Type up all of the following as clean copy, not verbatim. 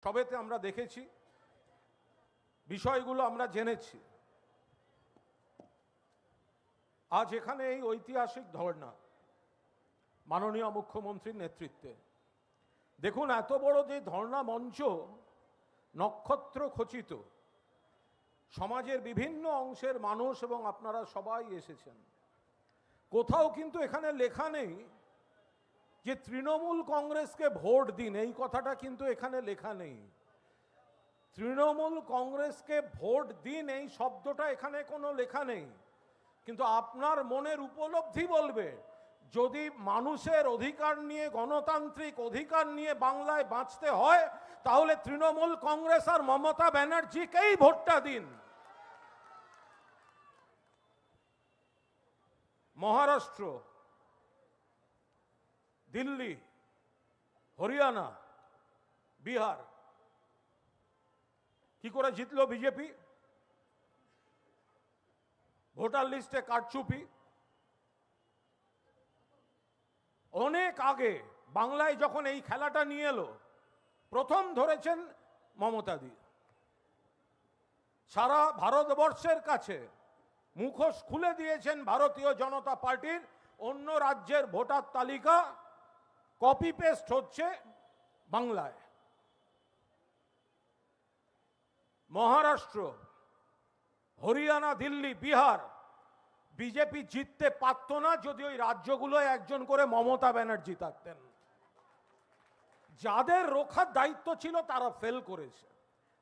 সবেতে আমরা দেখেছি, বিষয়গুলো আমরা জেনেছি। আজ এখানে এই ঐতিহাসিক ধর্ণা মাননীয় মুখ্যমন্ত্রীর নেতৃত্বে। দেখুন, এত বড় যে ধর্ণা মঞ্চ, নক্ষত্র খচিত, সমাজের বিভিন্ন অংশের মানুষ এবং আপনারা সবাই এসেছেন। কোথাও কিন্তু এখানে লেখা নেই যে তৃণমূল কংগ্রেসকে ভোট দিন, এই কথাটা কিন্তু এখানে লেখা নেই। তৃণমূল কংগ্রেসকে ভোট দিন এই শব্দটা এখানে কোনো লেখা নেই। কিন্তু আপনার মনের উপলব্ধি বলবে, যদি মানুষের অধিকার নিয়ে, গণতান্ত্রিক অধিকার নিয়ে বাংলায় বাঁচতে হয়, তাহলে তৃণমূল কংগ্রেস আর মমতা ব্যানার্জিকেই ভোটটা দিন। মহারাষ্ট্র, দিল্লি, হরিয়ানা, বিহার কি করে জিতলো বিজেপি? ভোটার লিস্টে কারচুপি। অনেক আগে বাংলায় যখন এই খেলাটা নিয়ে এলো, প্রথম ধরেছেন মমতাদি। সারা ভারতবর্ষের কাছে মুখোশ খুলে দিয়েছেন ভারতীয় জনতা পার্টির। অন্য রাজ্যের ভোটার তালিকা কপি পেস্ট হচ্ছে বাংলায়। মহারাষ্ট্র, হরিয়ানা, দিল্লি, বিহার বিজেপি জিততে পারত না যদি ওই রাজ্যগুলোয় একজন করে মমতা ব্যানার্জি থাকতেন। যাদের রক্ষার দায়িত্ব ছিল তারা ফেল করেছে।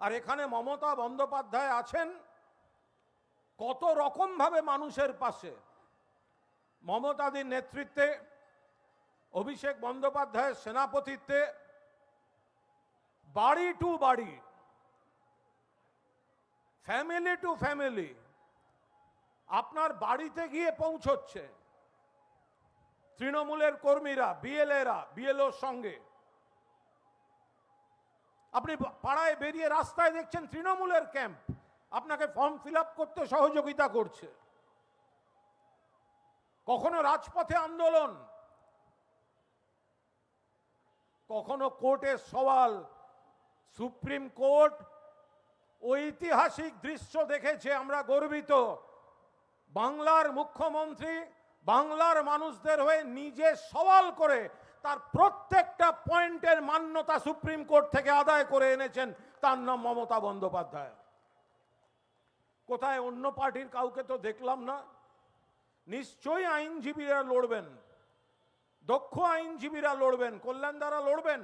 আর এখানে মমতা বন্দ্যোপাধ্যায় আছেন কত রকম ভাবে মানুষের পাশে। মমতাদির নেতৃত্বে, অভিষেক বন্দ্যোপাধ্যায়ের সেনাপতিত্বে বাড়ি টু বাড়ি, ফ্যামিলি টু ফ্যামিলি আপনার বাড়িতে গিয়ে পৌঁছচ্ছে তৃণমূলের কর্মীরা, বিএলওর সঙ্গে। আপনি পাড়ায় বেরিয়ে রাস্তায় দেখছেন তৃণমূলের ক্যাম্প আপনাকে ফর্ম ফিল আপ করতে সহযোগিতা করছে। কখনো রাজপথে আন্দোলন, কখনো কোর্টের সওয়াল। সুপ্রিম কোর্ট ঐতিহাসিক দৃশ্য দেখেছে, আমরা গর্বিত। বাংলার মুখ্যমন্ত্রী বাংলার মানুষদের হয়ে নিজে সওয়াল করে তার প্রত্যেকটা পয়েন্টের মান্যতা সুপ্রিম কোর্ট থেকে আদায় করে এনেছেন। তার নাম মমতা বন্দ্যোপাধ্যায়। কোথায় অন্য পার্টির কাউকে তো দেখলাম না। নিশ্চয়ই আইনজীবীরা লড়বেন, দক্ষ আইনজীবীরা লড়বেন, কল্যাণদারা লড়বেন,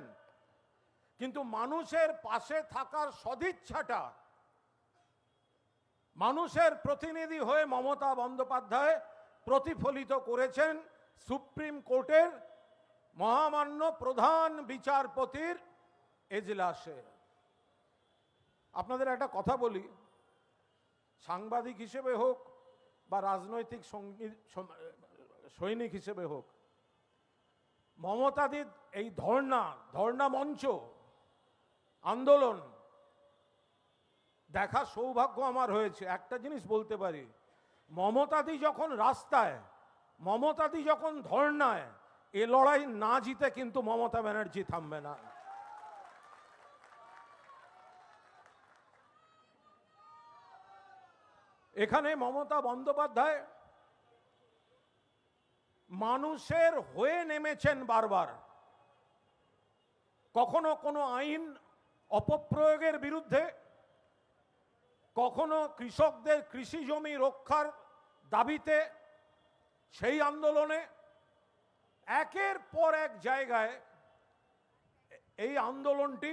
কিন্তু মানুষের পাশে থাকার সদিচ্ছাটা, মানুষের প্রতিনিধি হয়ে মমতা বন্দ্যোপাধ্যায় প্রতিফলিত করেছেন সুপ্রিম কোর্টের মহামান্য প্রধান বিচারপতির এজলাসে। আপনাদের একটা কথা বলি, সাংবাদিক হিসেবে হোক বা রাজনৈতিক সৈনিক হিসেবে হোক, মমতাদির এই ধর্ণা মঞ্চ, আন্দোলন দেখা সৌভাগ্য আমার হয়েছে। একটা জিনিস বলতে পারি, মমতাদি যখন রাস্তায়, মমতাদি যখন ধর্ণায়, এ লড়াই না জিতে কিন্তু মমতা ব্যানার্জি থামবে না। এখানে মমতা বন্দ্যোপাধ্যায় মানুষের হয়ে নেমেছেন বারবার। কখনো কোনো আইন অপপ্রয়োগের বিরুদ্ধে, কখনো কৃষকদের কৃষি জমি রক্ষার দাবিতে, সেই আন্দোলনে একের পর এক জায়গায় এই আন্দোলনটি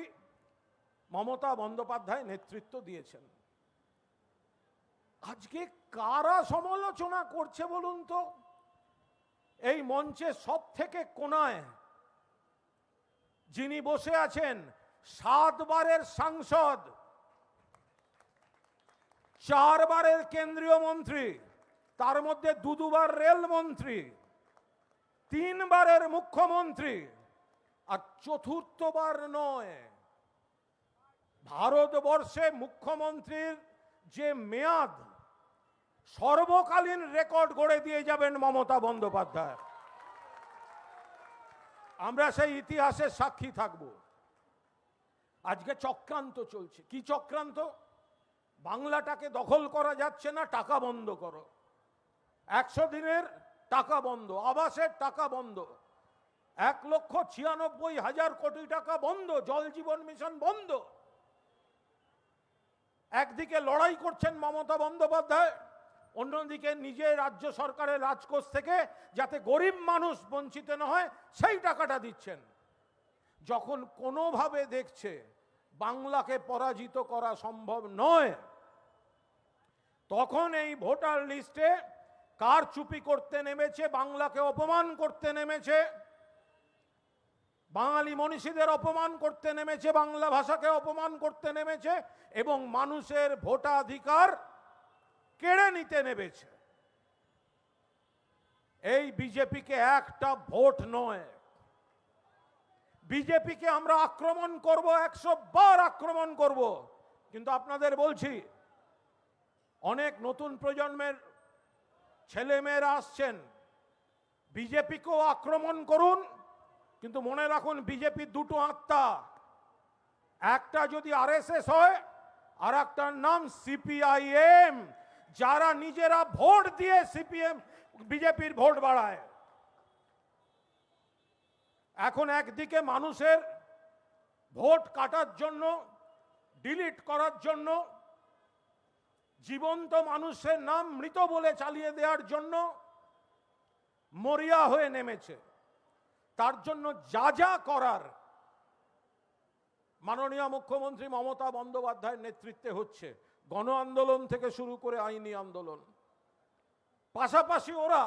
মমতা বন্দ্যোপাধ্যায় নেতৃত্ব দিয়েছেন। আজকে কারা সমালোচনা করছে বলুন তো? এই মঞ্চে সব থেকে কোনায় যিনি বসে আছেন, 7 বারের সাংসদ, 4 বারের কেন্দ্রীয় মন্ত্রী, তার মধ্যে 2বার রেলমন্ত্রী, 3 বারের মুখ্যমন্ত্রী, আর 4র্থবার নয়, ভারতবর্ষে মুখ্যমন্ত্রীর যে মেয়াদ, সর্বকালীন রেকর্ড গড়ে দিয়ে যাবেন মমতা বন্দ্যোপাধ্যায়। আমরা সেই ইতিহাসের সাক্ষী থাকব। আজকে চক্রান্ত চলছে। কি চক্রান্ত? বাংলাটাকে দখল করা যাচ্ছে না, টাকা বন্ধ করো। 100 দিনের টাকা বন্ধ, আবাসের টাকা বন্ধ, 1,96,000 কোটি টাকা বন্ধ, জল জীবন মিশন বন্ধ। একদিকে লড়াই করছেন মমতা বন্দ্যোপাধ্যায়, অন্যদিকে নিজে রাজ্য সরকারের রাজকোষ থেকে যাতে গরিব মানুষ বঞ্চিত না হয় সেই টাকাটা দিচ্ছেন। যখন কোনোভাবে দেখছে বাংলাকে পরাজিত করা সম্ভব নয়, তখন এই ভোটার লিস্টে কারচুপি করতে নেমেছে, বাংলাকে অপমান করতে নেমেছে, বাঙালি মনীষীদের অপমান করতে নেমেছে, বাংলা ভাষাকে অপমান করতে নেমেছে এবং মানুষের ভোটাধিকার কেড়ে নিতে নেমেছে। এই বিজেপিকে একটা ভোট নয়, বিজেপিকে আমরা আক্রমণ করব, 100 বার আক্রমণ করব। কিন্তু আপনাদের বলছি, অনেক নতুন প্রজন্মের ছেলেমেয়েরা আসছেন, বিজেপিকেও আক্রমণ করুন, কিন্তু মনে রাখুন বিজেপির দুটো আত্মা, একটা যদি আরএসএস হয় আর একটার নাম সিপিআইএম, যারা নিজেরা ভোট দিয়ে সিপিএম বিজেপির ভোট বাড়ায়। এখন একদিকে মানুষের ভোট কাটার জন্য, ডিলিট করার জন্য, জীবন্ত মানুষের নাম মৃত বলে চালিয়ে দেওয়ার জন্য মরিয়া হয়ে নেমেছে। তার জন্য যা যা করার মাননীয় মুখ্যমন্ত্রী মমতা বন্দ্যোপাধ্যায়ের নেতৃত্বে হচ্ছে, গণ আন্দোলন থেকে শুরু করে আইনি আন্দোলন। পাশাপাশি ওরা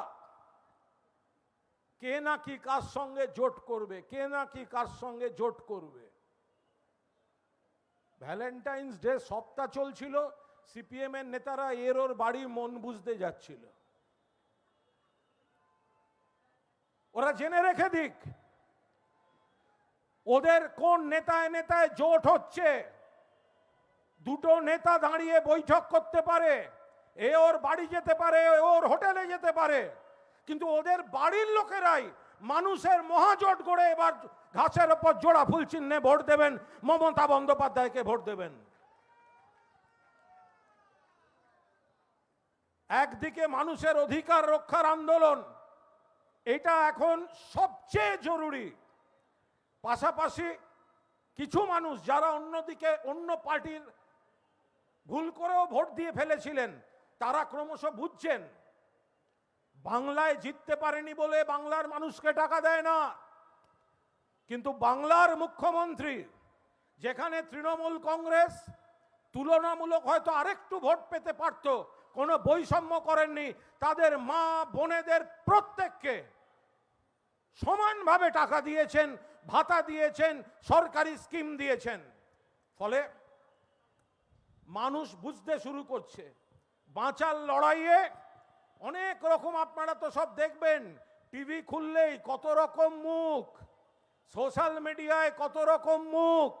কে না কি কার সঙ্গে জোট করবে, কে না কি কার সঙ্গে জোট করবে। ভ্যালেন্টাইন্স ডে সপ্তাহ চলছিল, সিপিএম এর নেতারা এর ওর বাড়ি মন বুঝতে যাচ্ছিল। ওরা জেনে রেখে দিক ওদের কোন নেতায় নেতায় জোট হচ্ছে। দুটো নেতা দাঁড়িয়ে বৈঠক করতে পারে, এ ওর বাড়ি যেতে পারে, ওর হোটেলে যেতে পারে, কিন্তু ওদের বাড়ির লোকেরাই মানুষের মহাজোট গড়ে এবার ঘাসের ওপর জোড়া ফুল চিহ্নে ভোট দেবেন, মমতা বন্দ্যোপাধ্যায়কে ভোট দেবেন। একদিকে মানুষের অধিকার রক্ষার আন্দোলন, এটা এখন সবচেয়ে জরুরি। পাশাপাশি কিছু মানুষ যারা অন্যদিকে অন্য পার্টির ভুল করেও ভোট দিয়ে ফেলেছিলেন, তারা ক্রমশ বুঝছেন বাংলায় জিততে পারেনি বলে বাংলার মানুষকে টাকা দেয় না। কিন্তু বাংলার মুখ্যমন্ত্রী, যেখানে তৃণমূল কংগ্রেস তুলনামূলক হয়তো আরেকটু ভোট পেতে পারত, কোনো বৈষম্য করেননি, তাদের মা বোনেদের প্রত্যেককে সমানভাবে টাকা দিয়েছেন, ভাতা দিয়েছেন, সরকারি স্কিম দিয়েছেন। ফলে মানুষ বুঝতে শুরু করছে বাঁচার লড়াইয়ে অনেক রকম, আপনারা তো সব দেখবেন, টিভি খুললেই কত রকম মুখ, সোশ্যাল মিডিয়ায় কত রকম মুখ,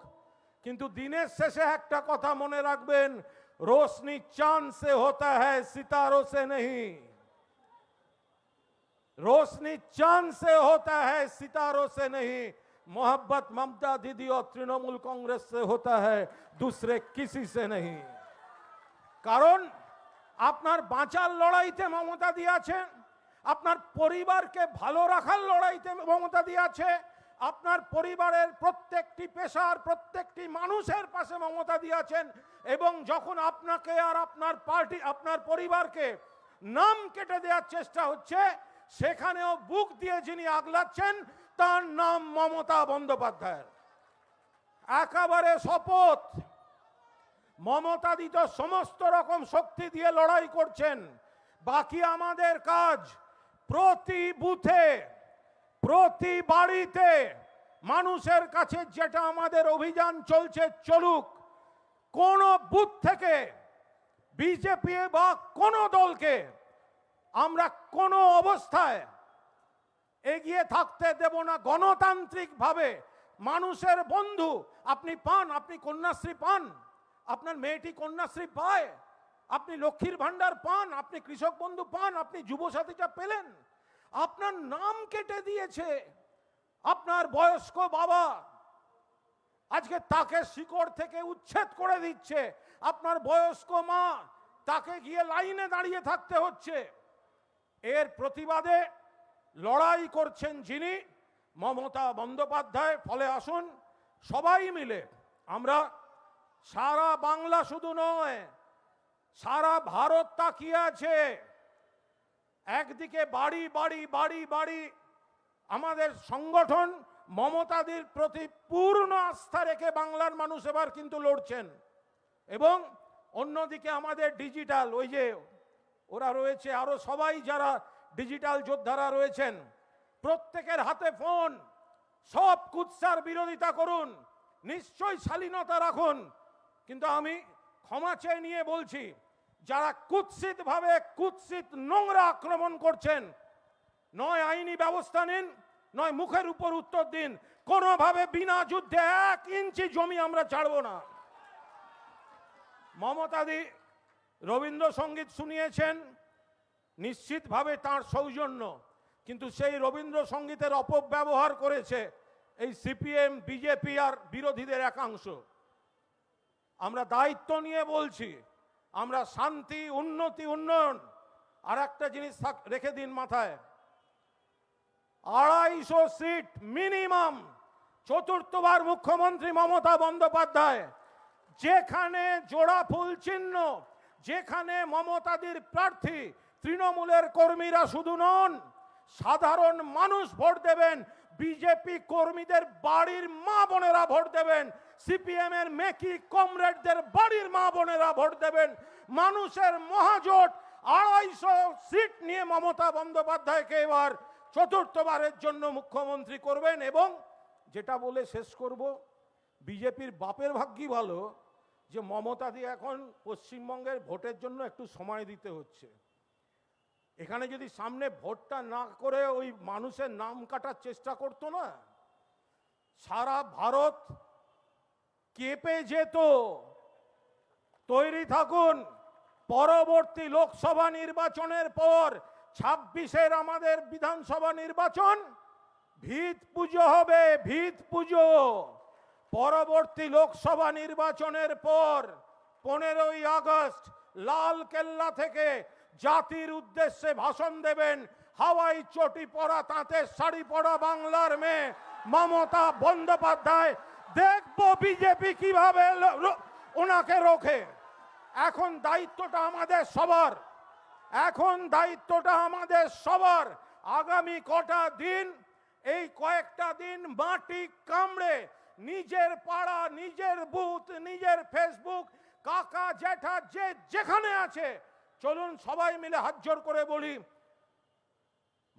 কিন্তু দিনের শেষে একটা কথা মনে রাখবেন, रोशनी चांद से होता है सितारों से नहीं, रोशनी चांद से होता है सितारों से नहीं, मोहब्बत ममता दीदी और तृणमूल कांग्रेस से होता है, दूसरे किसी से नहीं। কারণ আপনার বাঁচার লড়াইতে মমতা দিয়েছে, আপনার পরিবারকে ভালো রাখার লড়াইতে মমতা দিয়েছে, আপনার পরিবারের প্রত্যেকটি পেশার প্রত্যেকটি মানুষের পাশে মমতা দিয়েছেন, এবং যখন আপনাকে আর আপনার পার্টি আপনার পরিবারকে নাম কেটে দেওয়ার চেষ্টা হচ্ছে, সেখানেও বুক দিয়ে যিনি আগলাচ্ছেন তার নাম মমতা বন্দ্যোপাধ্যায়। একেবারে শপথ, মমতা দিত সমস্ত রকম শক্তি দিয়ে লড়াই করছেন। বাকি আমাদের কাজ প্রতি বুথে, প্রতি বাড়িতে মানুষের কাছে যেটা আমাদের অভিযান চলছে চলুক। কোন বুথ থেকে বিজেপি বা কোন দলকে আমরা কোন অবস্থায় এগিয়ে থাকতে দেব না। গণতান্ত্রিকভাবে মানুষের বন্ধু আপনি পান, আপনি কন্যাশ্রী পান, আপনার মেয়েটি কন্যাশ্রী পায়, আপনি লক্ষ্মীর ভান্ডার পান, আপনি কৃষক বন্ধু পান, আপনি যুবসাথীটা পেলেন, আপনার নাম কেটে দিয়েছে আপনার বয়স্ক বাবা, আজকে তাকে শিকড় থেকে উচ্ছেদ করে দিচ্ছে। আপনার বয়স্ক মা, তাকে গিয়ে লাইনে দাঁড়িয়ে থাকতে হচ্ছে। এর প্রতিবাদে লড়াই করছেন যিনি, মমতা বন্দ্যোপাধ্যায়। ফলে আসুন সবাই মিলে আমরা, সারা বাংলা শুধু নয়, সারা ভারত তাকিয়ে আছে। একদিকে বাড়ি বাড়ি বাড়ি বাড়ি আমাদের সংগঠন মমতাদির প্রতি পূর্ণ আস্থা রেখে বাংলার মানুষ এবার কিন্তু লড়ছেন। এবং অন্যদিকে আমাদের ডিজিটাল, ওই যে ওরা রয়েছে, আরো সবাই যারা ডিজিটাল যোদ্ধারা রয়েছেন, প্রত্যেকের হাতে ফোন। সব কুৎসার বিরোধিতা করুন, নিশ্চয়ই শালীনতা রাখুন, কিন্তু আমি ক্ষমা চেয়ে নিয়ে বলছি, যারা কুৎসিত ভাবে কুৎসিত নোংরা আক্রমণ করছেন, নয় আইনি ব্যবস্থা নিন, নয় মুখের উপর উত্তর দিন। কোনোভাবে বিনা যুদ্ধে 1 ইঞ্চি জমি আমরা ছাড়ব না। মমতাদি রবীন্দ্রসঙ্গীত শুনিয়েছেন, নিশ্চিতভাবে তার সৌজন্য, কিন্তু সেই রবীন্দ্রসঙ্গীতের অপব্যবহার করেছে এই সিপিএম, বিজেপি আর বিরোধীদের একাংশ। আমরা দায়িত্ব নিয়ে বলছি, আমরা শান্তি, উন্নতি, উন্নয়ন। আর একটা জিনিস রেখে দিন মাথায়, 250 সিট মিনিমাম। চতুর্থবার মুখ্যমন্ত্রী মমতা বন্দ্যোপাধ্যায়, যেখানে জোড়া ফুল চিহ্ন, যেখানে মমতাদির প্রার্থী তৃণমূলের কর্মীরা শুধু নন, সাধারণ মানুষ ভোট দেবেন। বিজেপি কর্মীদের বাড়ির মা বোনেরা ভোট দেবেন, সিপিএম এর মেকি কমরেডদের বাড়ির মা বোনেরা ভোট দেবেন। মানুষের মহাজোট 250 সিট নিয়ে মমতা বন্দ্যোপাধ্যায়কে এবার চতুর্থবারের জন্য মুখ্যমন্ত্রী করবেন। এবং যেটা বলে শেষ করব, বিজেপির বাপের ভাগ্যই ভালো যে মমতা দিয়ে এখন পশ্চিমবঙ্গের ভোটের জন্য একটু সময় দিতে হচ্ছে। এখানে যদি সামনে ভোটটা না করে ওই মানুষের নাম কাটার চেষ্টা করতো না, সারা ভারত কেঁপে যেত। তৈরি থাকুন, পরবর্তী লোকসভা নির্বাচনের পর 26-এর আমাদের বিধানসভা নির্বাচন, ভিত পুজো হবে, ভিত পুজো। পরবর্তী লোকসভা নির্বাচনের পর 15ই আগস্ট লাল কেল্লা থেকে জাতির উদ্দেশ্যে ভাষণ দেবেন হাওয়াই চটি পরা, তাঁতের শাড়ি পরা বাংলার মেয়ে মমতা বন্দ্যোপাধ্যায়। দেখবো বিজেপি কিভাবে ওনাকে রোখে। এখন দায়িত্বটা আমাদের সবার, এখন দায়িত্বটা আমাদের সবার। আগামী কটা দিন, এই কয়েকটা দিন মাটি কামড়ে নিজের পাড়া, নিজের বুথ, নিজের ফেসবুক, কাকা জ্যাঠা যে যেখানে আছে, চলুন সবাই মিলে হাত জোর করে বলি,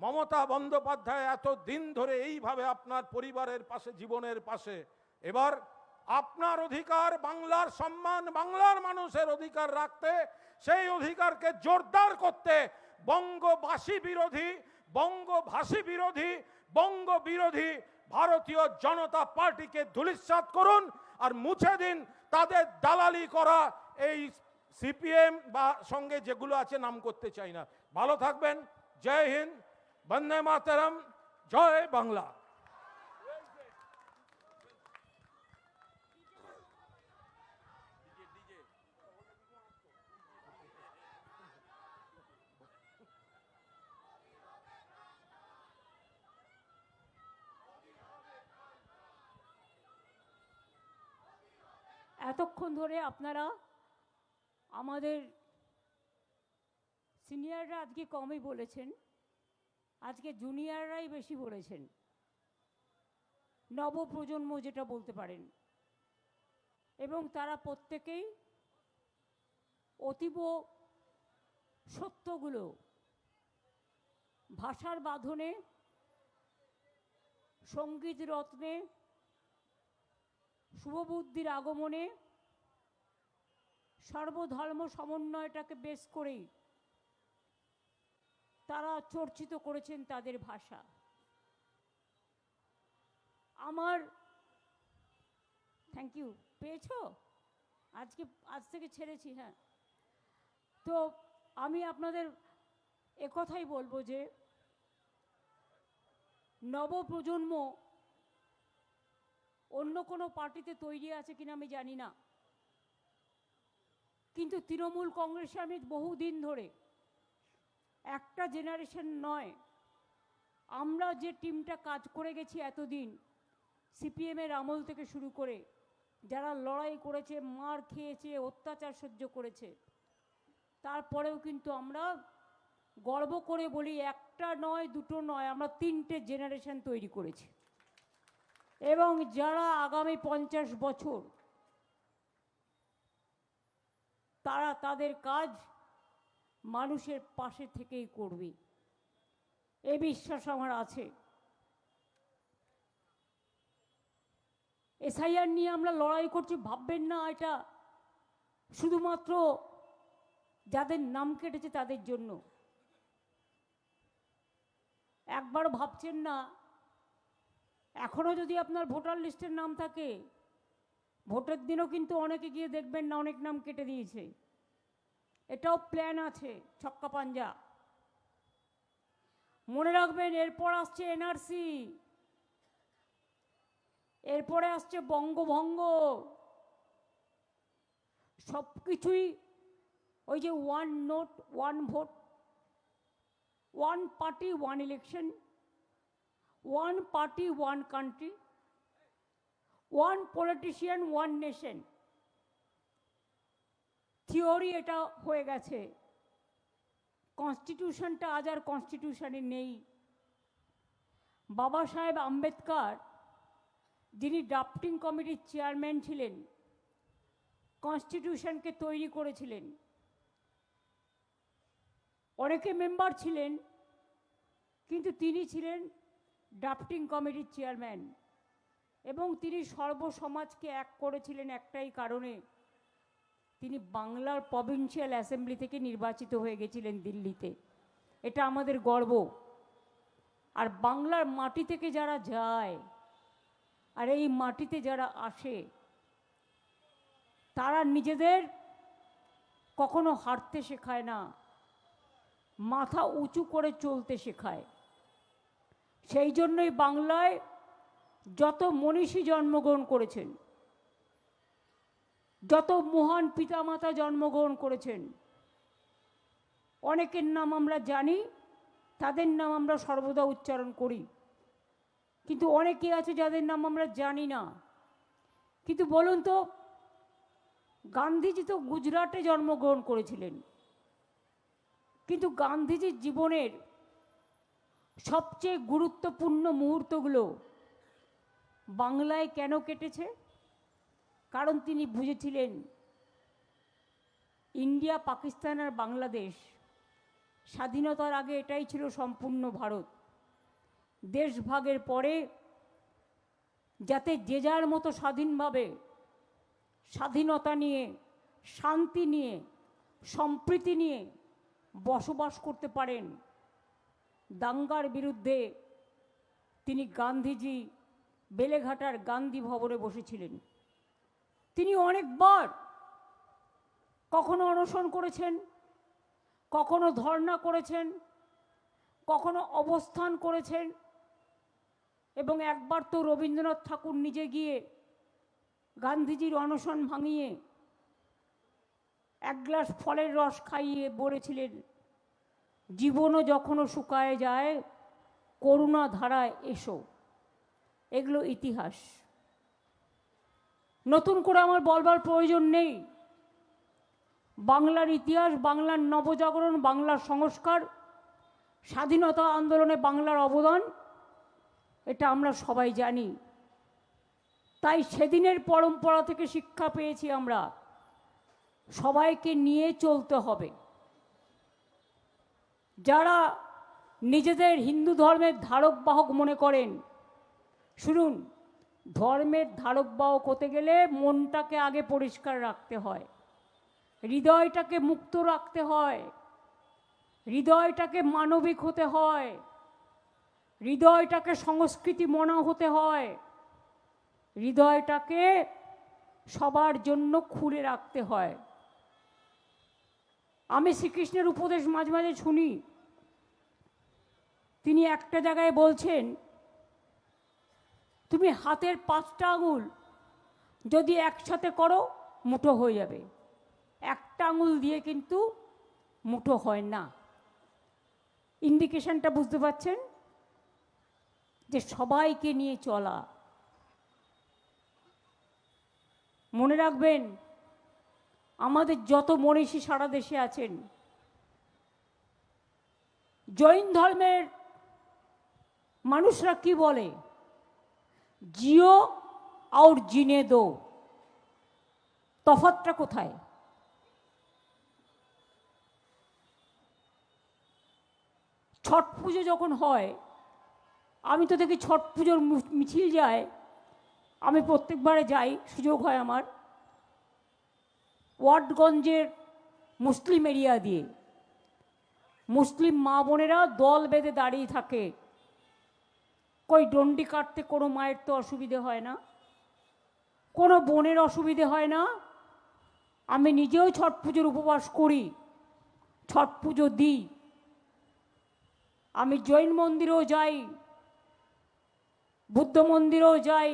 মমতা বন্দ্যোপাধ্যায় এত দিন ধরে এইভাবে আপনার পরিবারের পাশে, জীবনের পাশে। এবার আপনার অধিকার, বাংলার সম্মান, বাংলার মানুষের অধিকার রাখতে, সেই অধিকারকে জোরদার করতে বঙ্গবাসী বিরোধী, বঙ্গভাষী বিরোধী, বঙ্গ বিরোধী ভারতীয় জনতা পার্টিকে ধূলিসাৎ করুন আর মুছে দিন তাদের দালালি করা এই সিপিএম বা সঙ্গে যেগুলো আছে, নাম করতে চাই না। ভালো থাকবেন। জয় হিন্দ, বন্দে মাতরম, জয় বাংলা। এতক্ষণ ধরে আপনারা আমাদের সিনিয়ররা আজকে কমই বলেছেন, আজকে জুনিয়ররাই বেশি বলেছেন, নবপ্রজন্ম যেটা বলতে পারেন। এবং তারা প্রত্যেকেই অতীব সত্যগুলো ভাষার বাঁধনে, সঙ্গীত রত্নে, শুভবুদ্ধির আগমনে, সর্বধর্ম সমন্বয়টাকে বেশ করেই তারা চর্চিত করেছেন তাদের ভাষা। আমার থ্যাংক ইউ পেয়েছো, আজ থেকে ছেড়েছি। হ্যাঁ, তো আমি আপনাদের একথাই বলবো যে নবপ্রজন্ম অন্য কোনো পার্টিতে তৈরি আছে কিনা আমি জানি না, কিন্তু তৃণমূল কংগ্রেসে আমি বহুদিন ধরে, একটা জেনারেশন নয়, আমরা যে টিমটা কাজ করে গেছি এতদিন, সিপিএমের আমল থেকে শুরু করে, যারা লড়াই করেছে, মার খেয়েছে, অত্যাচার সহ্য করেছে, তারপরেও কিন্তু আমরা গর্ব করে বলি একটা নয়, দুটো নয়, আমরা 3টে জেনারেশন তৈরি করেছি। এবং যারা আগামী 50 বছর তারা তাদের কাজ মানুষের পাশে থেকেই করবে, এ বিশ্বাস আমার আছে। এসআইআর নিয়ে আমরা লড়াই করছি, ভাববেন না এটা শুধুমাত্র যাদের নাম কেটেছে তাদের জন্য। একবার ভাবছেন না, এখনো যদি আপনার ভোটার লিস্টের নাম থাকে, ভোটের দিনও কিন্তু অনেকে গিয়ে দেখবেন না অনেক নাম কেটে দিয়েছে। এটাও প্ল্যান আছে, ছক্কা পাঞ্জা। মনে রাখবেন, এরপর আসছে এনআরসি, এরপরে আসছে বঙ্গভঙ্গ, সব কিছুই ওই যে one note one vote, one party one election, one party one country, one politician one nation theory এটা হয়ে গেছে। কনস্টিটিউশনটা আজ আর কনস্টিটিউশনে নেই। বাবা সাহেব আম্বেদকর, যিনি ড্রাফটিং কমিটির চেয়ারম্যান ছিলেন, কনস্টিটিউশনকে তৈরি করেছিলেন। অনেকে মেম্বার ছিলেন, কিন্তু তিনি ছিলেন ড্রাফটিং কমিটির চেয়ারম্যান, এবং তিনি সর্বসমাজকে এক করেছিলেন একটাই কারণে, তিনি বাংলার প্রভিন্সিয়াল অ্যাসেম্বলি থেকে নির্বাচিত হয়ে গেছিলেন দিল্লিতে। এটা আমাদের গর্ব। আর বাংলার মাটি থেকে যারা যায় আর এই মাটিতে যারা আসে, তারা নিজেদের কখনো হারতে শেখায় না, মাথা উঁচু করে চলতে শেখায়। সেই জন্যই বাংলায় যত মনীষী জন্মগ্রহণ করেছেন, যত মহান পিতামাতা জন্মগ্রহণ করেছেন, অনেকের নাম আমরা জানি, তাদের নাম আমরা সর্বদা উচ্চারণ করি, কিন্তু অনেকে আছে যাদের নাম আমরা জানি না। কিন্তু বলুন তো, গান্ধীজি তো গুজরাটে জন্মগ্রহণ করেছিলেন, কিন্তু গান্ধীজির জীবনের সবচেয়ে গুরুত্বপূর্ণ মুহূর্তগুলো বাংলায় কেন কেটেছে? কারণ তিনি বুঝেছিলেন ইন্ডিয়া, পাকিস্তান আর বাংলাদেশ স্বাধীনতার আগে এটাই ছিল সম্পূর্ণ ভারত। দেশভাগের পরে যাতে যে যার মতো স্বাধীনভাবে স্বাধীনতা নিয়ে, শান্তি নিয়ে, সম্প্রীতি নিয়ে বসবাস করতে পারেন, দাঙ্গার বিরুদ্ধে তিনি গান্ধীজি বেলেঘাটার গান্ধী ভবনে বসেছিলেন। তিনি অনেকবার কখনো অনশন করেছেন, কখনো ধর্ণা করেছেন, কখনো অবস্থান করেছেন, এবং একবার তো রবীন্দ্রনাথ ঠাকুর নিজে গিয়ে গান্ধীজির অনশন ভাঙিয়ে এক গ্লাস ফলের রস খাইয়ে বলেছিলেন, জীবনও যখনও শুকায় যায়, করুণা ধারায় এসো। এগুলো ইতিহাস, নতুন করে আমার বলবার প্রয়োজন নেই। বাংলার ইতিহাস, বাংলার নবজাগরণ, বাংলার সংস্কার, স্বাধীনতা আন্দোলনে বাংলার অবদান, এটা আমরা সবাই জানি। তাই সেদিনের পরম্পরা থেকে শিক্ষা পেয়েছি আমরা, সবাইকে নিয়ে চলতে হবে। যারা নিজেদের হিন্দু ধর্মের ধারক বাহক মনে করেন, শুনুন, ধর্মের ধারক বাহক হতে গেলে মনটাকে আগে পরিষ্কার রাখতে হয়, হৃদয়টাকে মুক্ত রাখতে হয়, হৃদয়টাকে মানবিক হতে হয়, হৃদয়টাকে সংস্কৃতি মনা হতে হয়, হৃদয়টাকে সবার জন্য খুলে রাখতে হয়। আমি শ্রীকৃষ্ণের উপদেশ মাঝে মাঝে শুনি। তিনি একটা জায়গায় বলছেন, তুমি হাতের 5টা আঙুল যদি একসাথে করো মুঠো হয়ে যাবে, একটা আঙুল দিয়ে কিন্তু মুঠো হয় না। ইন্ডিকেশনটা বুঝতে পারছেন? যে সবাইকে নিয়ে চলা। মনে রাখবেন, আমাদের যত মনীষী সারা দেশে আছেন, জৈন ধর্মের মানুষরা কি বলে? জিও আর জিনে দো। তফাৎটা কোথায়? ছট পুজো যখন হয়, আমি তো দেখি ছট পুজোর মিছিল যায়, আমি প্রত্যেকবারে যাই, সুযোগ হয় আমার। ওয়াটগঞ্জের মুসলিম এরিয়া দিয়ে মুসলিম মা বোনেরা দল বেঁধে দাঁড়িয়ে থাকে। কই ডন্ডি কাটতে কোনো মায়ের তো অসুবিধে হয় না, কোনো বোনের অসুবিধে হয় না। আমি নিজেও ছট পুজোর উপবাস করি, ছট পুজো দিই। আমি জৈন মন্দিরেও যাই, বুদ্ধ মন্দিরেও যাই।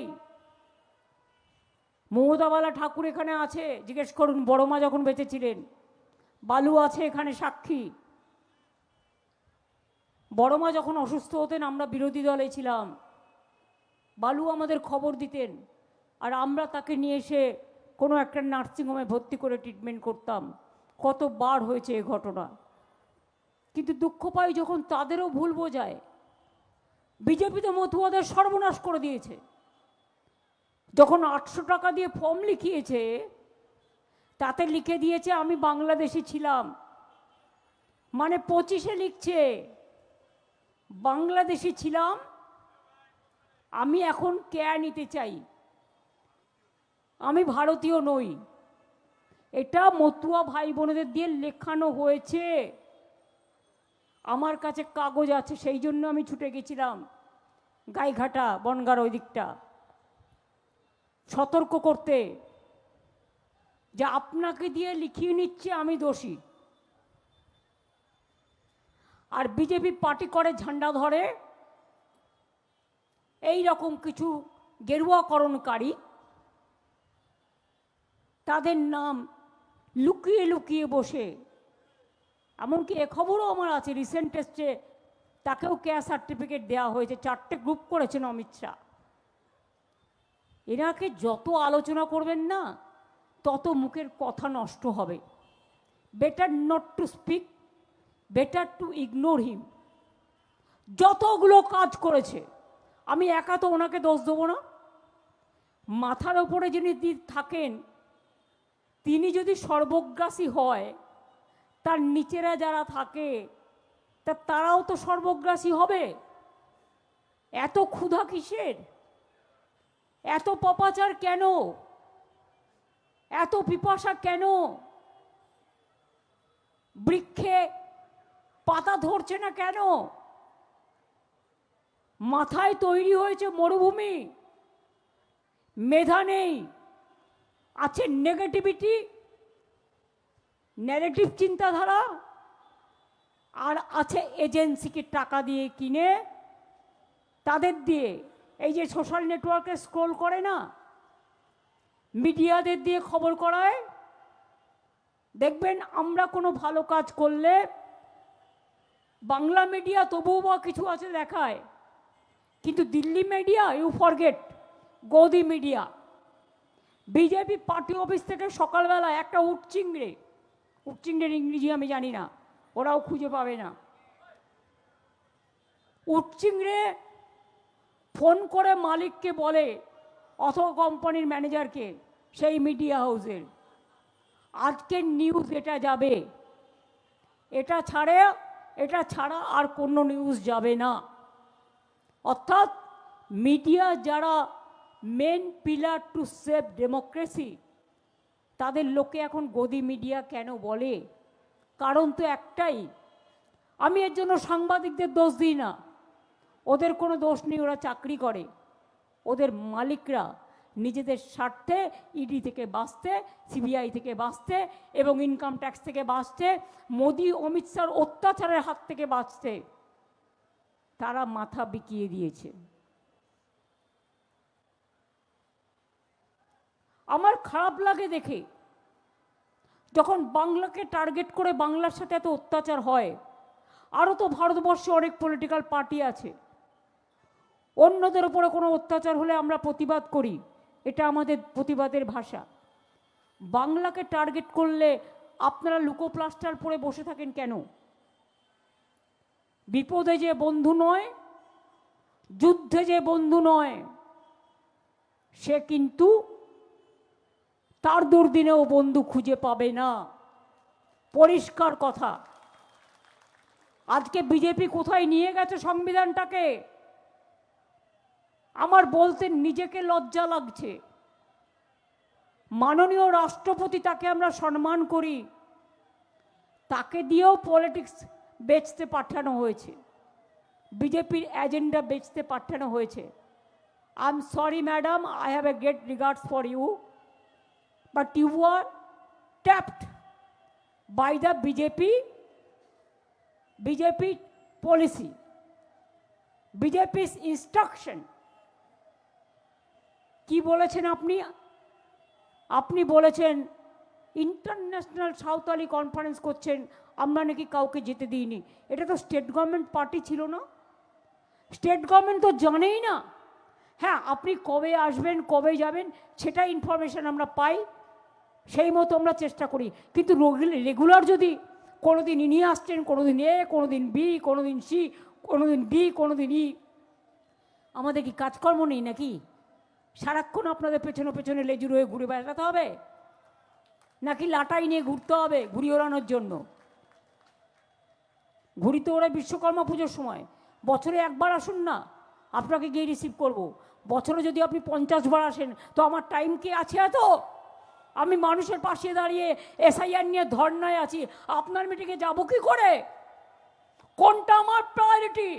মমতাবালা ঠাকুর এখানে আছে, জিজ্ঞেস করুন, বড় মা যখন বেঁচে ছিলেন। বালু আছে এখানে সাক্ষী। বড় মা যখন অসুস্থ হতেন, আমরা বিরোধী দলে ছিলাম, বালু আমাদের খবর দিতেন, আর আমরা তাকে নিয়ে এসে কোনো একটা নার্সিংহোমে ভর্তি করে ট্রিটমেন্ট করতাম। কতবার হয়েছে এ ঘটনা। কিন্তু দুঃখ পাই যখন তাদেরও ভুল বোঝায়। বিজেপি তো মতুয়াদের সর্বনাশ করে দিয়েছে। যখন 800 টাকা দিয়ে ফর্ম লিখিয়েছে, তাতে লিখে দিয়েছে আমি বাংলাদেশি ছিলাম, মানে 25-এ লিখছে বাংলাদেশি ছিলাম, আমি এখন কেয়া নিতে চাই, আমি ভারতীয় নই। এটা মতুয়া ভাই বোনেদের দিয়ে লেখানো হয়েছে। আমার কাছে কাগজ আছে, সেই জন্য আমি ছুটে গেছিলাম গাইঘাটা, বনগাঁর ওই দিকটা, সতর্ক করতে যে আপনাকে দিয়ে লিখিয়ে নিচ্ছে আমি দোষী। আর বিজেপি পার্টি করে, ঝান্ডা ধরে, এই রকম কিছু গেরুয়াকরণকারী, তাদের নাম লুকিয়ে লুকিয়ে বসে। এমনকি এ খবরও আমার আছে, রিসেন্ট টেস্টে তাকেও ক্যাশ সার্টিফিকেট দেওয়া হয়েছে। 4টে গ্রুপ করেছেন অমিত শাহ। এনাকে যত আলোচনা করবেন না, তত মুখের কথা নষ্ট হবে। Better not to speak, better to ignore him. যতগুলো কাজ করেছে, আমি একা তো ওনাকে দোষ দেবো না। মাথার ওপরে যিনি থাকেন, তিনি যদি সর্বগ্রাসী হয়, তার নিচেরা যারা থাকে তারাও তো সর্বগ্রাসী হবে। এত ক্ষুধা কিসের? এত পাপাচার কেন? এত পিপাসা কেন? বৃক্ষে পাতা ধরছে না কেন? মাথায় তৈরি হয়েছে মরুভূমি, মেধা নেই, আছে নেগেটিভিটি, নেগেটিভ চিন্তাধারা, আর আছে এজেন্সিকে টাকা দিয়ে কিনে, তাদের দিয়ে এই যে সোশ্যাল নেটওয়ার্কে স্ক্রোল করে না, মিডিয়াদের দিয়ে খবর করায়। দেখবেন আমরা কোনো ভালো কাজ করলে বাংলা মিডিয়া তবুও বা কিছু আছে দেখায়, কিন্তু দিল্লি মিডিয়া, ইউ ফরগেট, গদি মিডিয়া। বিজেপি পার্টি অফিস থেকে সকালবেলা একটা উটচিংড়ের ইংরেজি আমি জানি না, ওরাও খুঁজে পাবে না। উটচিংড়ে ফোন করে মালিককে বলে, অথবা কোম্পানির ম্যানেজারকে, সেই মিডিয়া হাউসের, আজকের নিউজ এটা যাবে, এটা ছাড়া আর কোনো নিউজ যাবে না। অর্থাৎ মিডিয়া যারা main pillar to save democracy, তাদের লোকে এখন গদি মিডিয়া কেন বলে? কারণ তো একটাই। আমি এর জন্য সাংবাদিকদের দোষ দিই না, ওদের কোনো দোষ নেই, ওরা চাকরি করে। ওদের মালিকরা নিজেদের স্বার্থে ইডি থেকে বাঁচতে, সিবিআই থেকে বাঁচতে এবং ইনকাম ট্যাক্স থেকে বাঁচতে, মোদি অমিত শাহর অত্যাচারের হাত থেকে বাঁচতে তারা মাথা বিকিয়ে দিয়েছে। আমার খারাপ লাগে দেখে, যখন বাংলাকে টার্গেট করে বাংলার সাথে এত অত্যাচার হয়। আরও তো ভারতবর্ষে অনেক পলিটিক্যাল পার্টি আছে, অন্যদের উপরে কোনো অত্যাচার হলে আমরা প্রতিবাদ করি, এটা আমাদের প্রতিবাদের ভাষা। বাংলাকে টার্গেট করলে আপনারা লুকোপ্লাস্টার পরে বসে থাকেন কেন? বিপদে যে বন্ধু নয়, যুদ্ধে যে বন্ধু নয়, সে কিন্তু তার দুর্দিনেও বন্ধু খুঁজে পাবে না। পরিষ্কার কথা। আজকে বিজেপি কোথায় নিয়ে গেছে সংবিধানটাকে, আমার বলতে নিজেকে লজ্জা লাগছে। মাননীয় রাষ্ট্রপতি, তাকে আমরা সম্মান করি, তাকে দিয়েও পলিটিক্স বেচতে পাঠানো হয়েছে, বিজেপির এজেন্ডা বেচতে পাঠানো হয়েছে। I am sorry madam, I have a great regards for you, but you are tapped by the BJP policy, BJP's instruction. কি বলেছেন আপনি? আপনি বলেছেন ইন্টারন্যাশনাল সাঁওতালি কনফারেন্স করছেন, আমরা নাকি কাউকে যেতে দিইনি। এটা তো স্টেট গভর্নমেন্ট পার্টি ছিল না, স্টেট গভর্নমেন্ট তো জানেই না। হ্যাঁ, আপনি কবে আসবেন, কবে যাবেন, সেটা ইনফরমেশন আমরা পাই, সেই মতো আমরা চেষ্টা করি। কিন্তু রেগুলার যদি কোনোদিন নিয়ে আসছেন, কোনোদিন এ, কোনোদিন বি, কোনোদিন সি, কোনোদিন ডি, কোনোদিন ই, আমাদের কি কাজকর্ম নেই নাকি? সারাক্ষণ আপনাদের পেছনে পেছনে লেজুর হয়ে ঘুরে বেড়াতে হবে, নাকি লাটাই নিয়ে ঘুরতে হবে ঘুড়ি ওড়ানোর জন্য? ঘুড়ি তো ওরা বিশ্বকর্মা পুজোর সময়, বছরে একবার আসুন না, আপনাকে গিয়ে রিসিভ করব। বছরে যদি আপনি 50 বার আসেন, তো আমার টাইম কি আছে এত? আমি মানুষের পাশে দাঁড়িয়ে এসআইআর নিয়ে ধর্নায় আছি, আপনার মিটিংয়ে যাব কি করে? কোনটা আমার priority?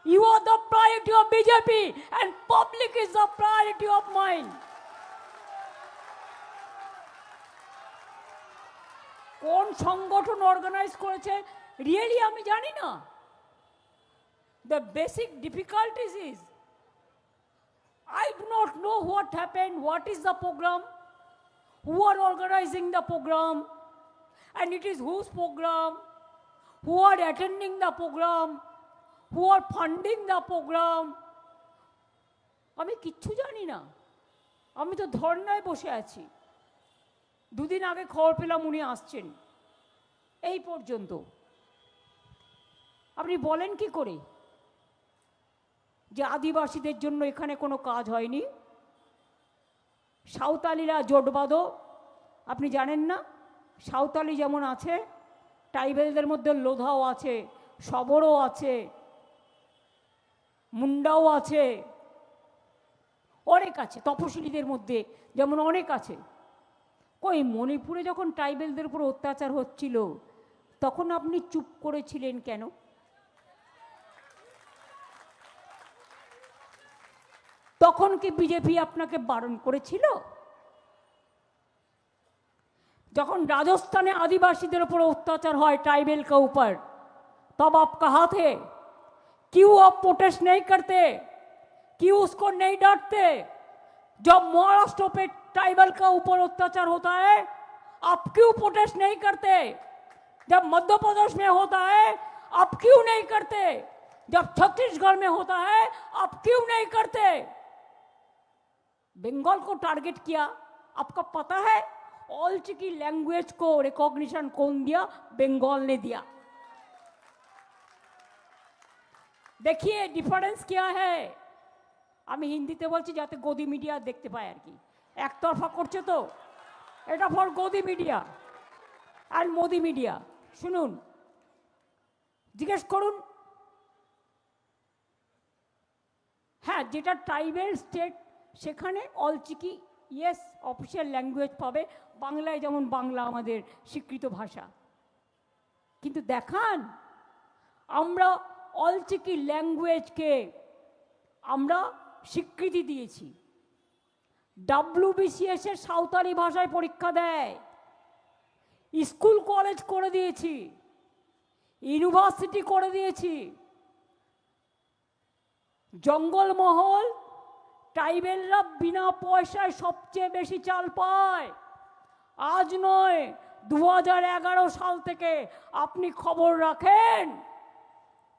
You are the priority of BJP and public is the priority of mind. কোন সংগঠন অর্গানাইজ করেছে রিয়েলি আমি জানি না। The basic difficulties is I do not know what happened, what is the program, who are organizing the program, and it is whose program, who are attending the program, who are funding the program. আমি কিচ্ছু জানি না, আমি তো ধর্নায় বসে আছি। দুদিন আগে খবর পেলাম উনি আসছেন, এই পর্যন্ত। আপনি বলেন কি করে যে আদিবাসীদের জন্য এখানে কোনো কাজ হয়নি? সাঁওতালিরা জোট বাঁধো, আপনি জানেন না? সাঁওতালি যেমন আছে, ট্রাইবেলদের মধ্যে লোধাও আছে, সবরও আছে, মুন্ডাও আছে, অনেক আছে। তপশিলীদের মধ্যে যেমন অনেক আছে। কই মণিপুরে যখন ট্রাইবেলদের উপর অত্যাচার হচ্ছিল, তখন আপনি চুপ করেছিলেন কেন? তখন কি বিজেপি আপনাকে বারণ করেছিল? যখন রাজস্থানে आदिवासीদের উপর অত্যাচার হয় ट्राइबल के ऊपर, तब आप कहाँ थे? क्यों आप प्रोटेस्ट नहीं करते? क्यों उसको नहीं डांटते? जब महाराष्ट्र पे ट्राइबल का ऊपर अत्याचार होता है, आप क्यों प्रोटेस्ट नहीं करते? जब मध्य प्रदेश में होता है, आप क्यों नहीं करते? जब छत्तीसगढ़ में होता है, आप क्यों नहीं करते? बंगाल को टारगेट किया, आपको पता है ऑलचिकी लैंग्वेज को रिकॉग्निशन कौन दिया? बंगाल ने दिया। देखिए डिफरेंस क्या है। আমি হিন্দিতে বলছি যাতে গদি মিডিয়া দেখতে পায় আর কি, একতরফা করছে তো। এটা ফর গদি মিডিয়া আর মোদি মিডিয়া। শুনুন, জিজ্ঞেস করুন। হ্যাঁ, যেটা ট্রাইবেল স্টেট সেখানে অলচিকি ইয়েস অফিসিয়াল ল্যাঙ্গুয়েজ পাবে, বাংলায় যেমন বাংলা আমাদের স্বীকৃত ভাষা। কিন্তু দেখান, আমরা অলচিকি ল্যাঙ্গুয়েজকে আমরা স্বীকৃতি দিয়েছি। WBCS এর সাঁওতালি ভাষায় পরীক্ষা দেয়, স্কুল কলেজ করে দিয়েছি, ইউনিভার্সিটি করে দিয়েছি। জঙ্গলমহল ট্রাইবেলরা বিনা পয়সায় সবচেয়ে বেশি চাল পায়। আজ নয়, 2011 সাল থেকে আপনি খবর রাখেন,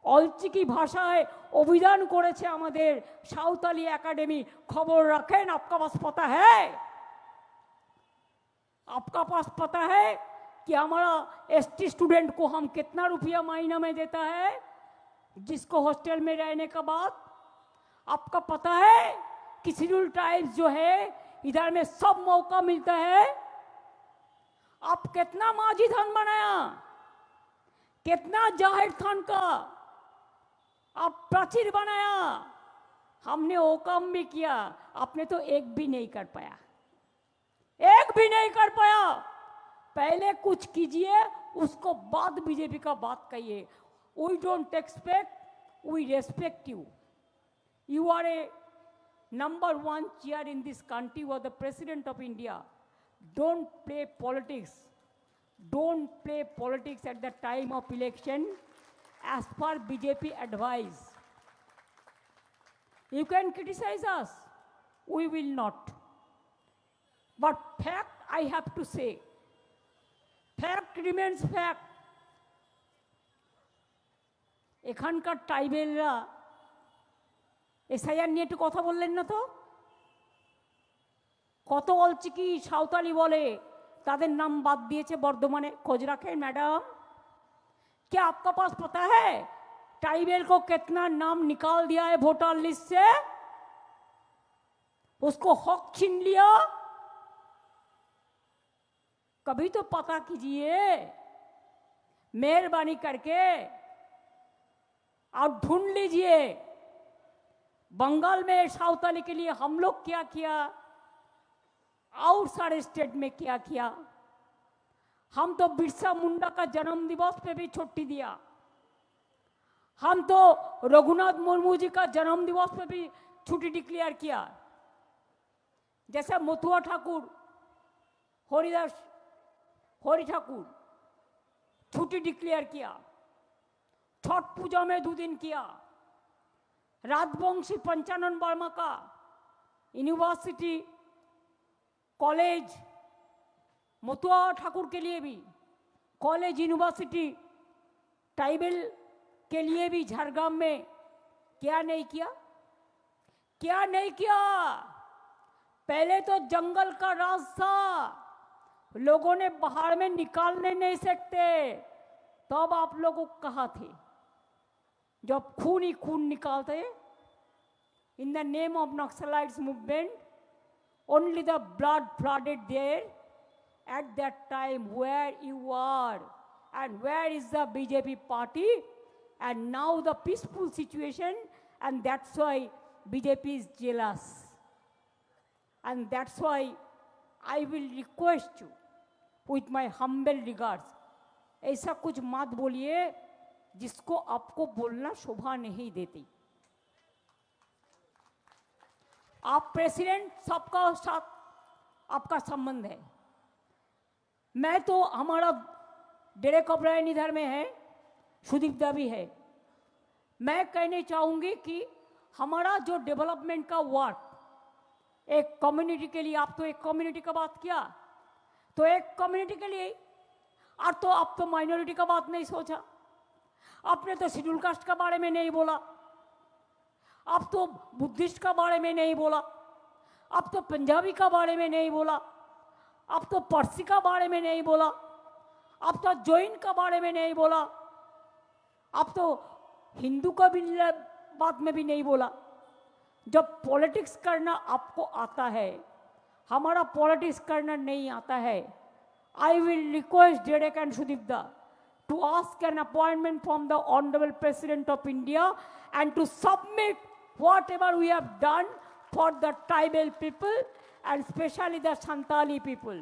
অলচিকি ভাষায় অভিধান করেছে আমাদের সাঁওতালি একাডেমি। खबर रखें, आपका पास पता है? आपका पास पता है कि हमारा एसटी स्टूडेंट को हम कितना रुपया महीना में देता है, जिसको हॉस्टल में रहने का बाद? आपका पता है कि शेड्यूल ट्राइब्स जो है इधर में सब मौका मिलता है? आप कितना माझी थान बनाया, कितना जाहिर थान का आप प्राचीर बनाया, हमने वो काम भी किया, आपने तो एक भी नहीं कर पाया, एक भी नहीं कर पाया। पहले कुछ कीजिए, उसको बाद बीजेपी का बात कहिए। We don't expect, we respect you. You are a number 1 chair in this country, you are the president of India. Don't play politics. Don't play politics at the time of election as per BJP advice. You can criticize us, we will not. But fact, I have to say, fact remains fact. এখানকার ট্রাইবেলরা SIR নিয়ে একটু কথা বললেন না তো? কত অলচিকি সাঁওতালি বলে তাদের নাম বাদ দিয়েছে বর্ধমানে, খোঁজ রাখেন मैडम? क्या आपका पास पता है ट्राइबल को कितना नाम निकाल दिया है वोटर लिस्ट से? उसको हक छीन लिया। कभी तो पता कीजिए, मेहरबानी करके आप ढूंढ लीजिए बंगाल में साँवताली के लिए हम लोग क्या किया, आउटसाइड स्टेट में क्या किया। हम तो बिरसा मुंडा का जन्म दिवस पे भी छुट्टी दिया, हम तो रघुनाथ मुर्मू जी का जन्म दिवस पे भी छुट्टी डिक्लेयर किया। जैसे मथुआ ठाकुर, हरि ठाकुर छुट्टी डिक्लेयर किया, छठ पूजा में 2 दिन किया। राजवंशी पंचानन वर्मा का यूनिवर्सिटी कॉलेज, मथुआ ठाकुर के लिए भी कॉलेज यूनिवर्सिटी, ट्राइबल के लिए भी झारग्राम में क्या नहीं किया, क्या नहीं किया। पहले तो जंगल का राज था, लोगों ने बाहर में निकालने नहीं सकते, तब आप लोग कहाँ थे जब खून ही खून निकालते? In the name of Naxalites movement, only the blood flooded there. At that time, where you are and where is the BJP party? And now the peaceful situation, and that's why BJP is jealous. And that's why I will request you with my humble regards, ऐसा कुछ मत बोलिए जिसको आपको बोलना शोभा नहीं देती। आप प्रेसिडेंट, सबका साथ आपका संबंध है। मैं तो, हमारा डेरेक ओब्रायन इधर में है, सुदीप दा भी है। मैं कहने चाहूँगी कि हमारा जो डेवलपमेंट का वर्क एक कम्युनिटी के लिए, आप तो एक कम्युनिटी का बात किया, तो एक कम्युनिटी के लिए, और तो आप तो माइनॉरिटी का बात नहीं सोचा, आपने तो शेड्यूल कास्ट का बारे में नहीं बोला, आप तो बुद्धिस्ट का बारे में नहीं बोला, आप तो पंजाबी का बारे में नहीं बोला, आप तो पारसी का बारे में नहीं बोला, आप तो जैन का बारे में नहीं बोला, आप तो हिंदू का भी बात में भी नहीं बोला। जब पॉलिटिक्स करना आपको आता है, हमारा पॉलिटिक्स करना नहीं आता है, I will request Derek and Sudip da to ask an appointment from the Honorable President of India and to submit whatever we have done for the tribal people and especially the Santali people.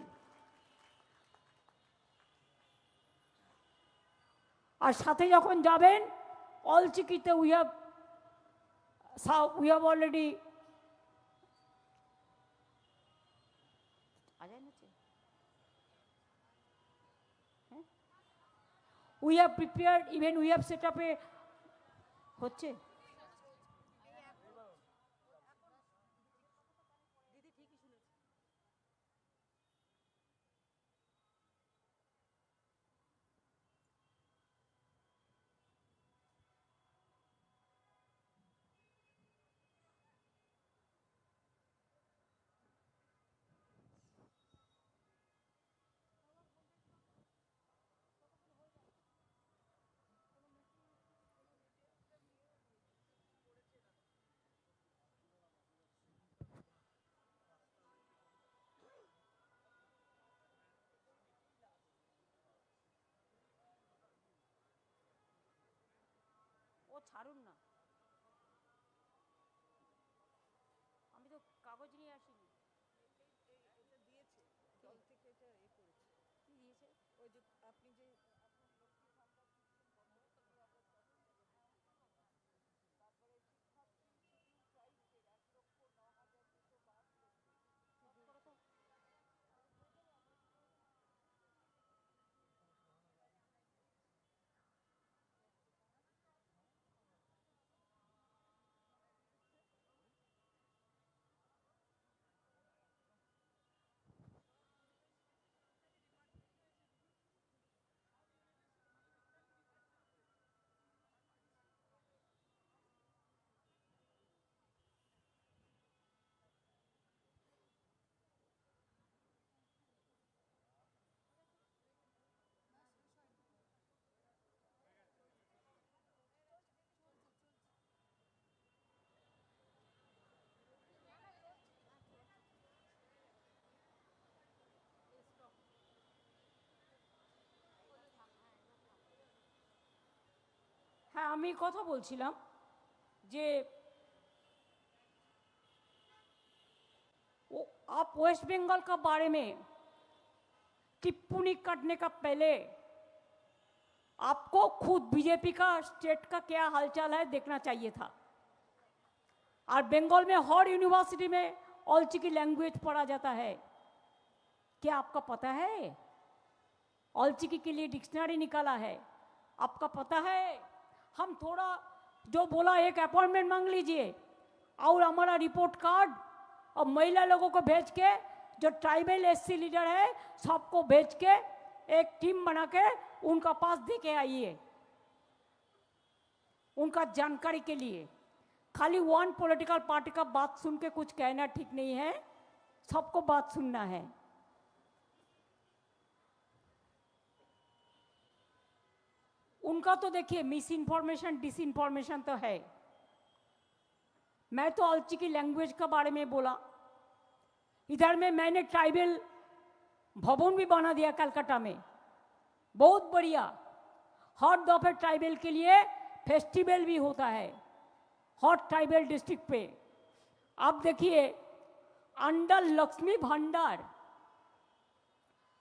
আর সাথে যখন যাবেন অলচিকিতে we have already we have prepared, even we have set up a হচ্ছে ছাড়ুন না, আমি তো কাগজ নিয়ে আসিনি। এটা দিয়েছে দল থেকে, এটা করেছে। কি দিয়েছে? ওই যে আপনি যে হ্যাঁ, আমি কথা বলছিলাম যে आप वेस्ट बंगाल का बारे में टिप्पणी करने का पहले आपको खुद बीजेपी का स्टेट का क्या हालचाल है देखना चाहिए था। और बंगाल में हर यूनिवर्सिटी में ऑलची की लैंग्वेज पढ़ा जाता है, क्या आपका पता है? ऑलचिकी के लिए डिक्शनरी निकाला है, आपका पता है? हम थोड़ा जो बोला एक अपॉइंटमेंट मांग लीजिए और हमारा रिपोर्ट कार्ड और महिला लोगों को भेज के, जो ट्राइबल एससी लीडर है सबको भेज के एक टीम बना के उनका पास दे के आइए, उनका जानकारी के लिए। खाली वन पॉलिटिकल पार्टी का बात सुन के कुछ कहना ठीक नहीं है, सबको बात सुनना है। उनका तो देखिए मिस इन्फॉर्मेशन डिस इन्फॉर्मेशन तो है। मैं तो ऑलची की लैंग्वेज के बारे में बोला, इधर में मैंने ट्राइबल भवन भी बना दिया कलकत्ता में, बहुत बढ़िया। हर दफे ट्राइबल के लिए फेस्टिवल भी होता है हर ट्राइबल डिस्ट्रिक्ट पे। आप देखिए अंडर लक्ष्मी भंडार,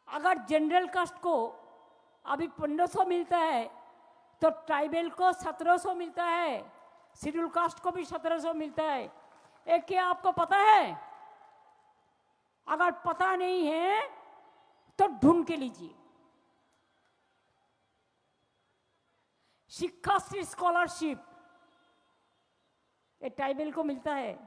अगर जनरल कास्ट को अभी 1500 मिलता है तो ट्राइबल को 1700 मिलता है, शेड्यूल कास्ट को भी 1700 मिलता है। एक क्या आपको पता है? अगर पता नहीं है तो ढूंढ के लीजिए। शिक्षाश्री स्कॉलरशिप ये ट्राइबल को मिलता है।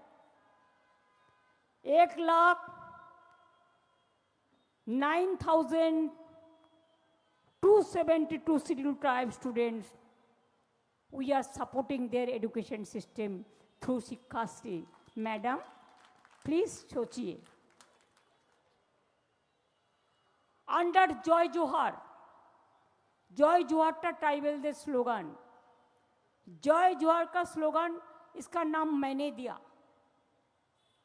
1,09,272 scheduled tribe students. We are supporting their education system through Shikkashri. Madam, please सोचिए। अंडर जय जोहार, जय जोहार का ट्राइबल दे स्लोगन, जय जोहार का स्लोगन इसका नाम मैंने दिया,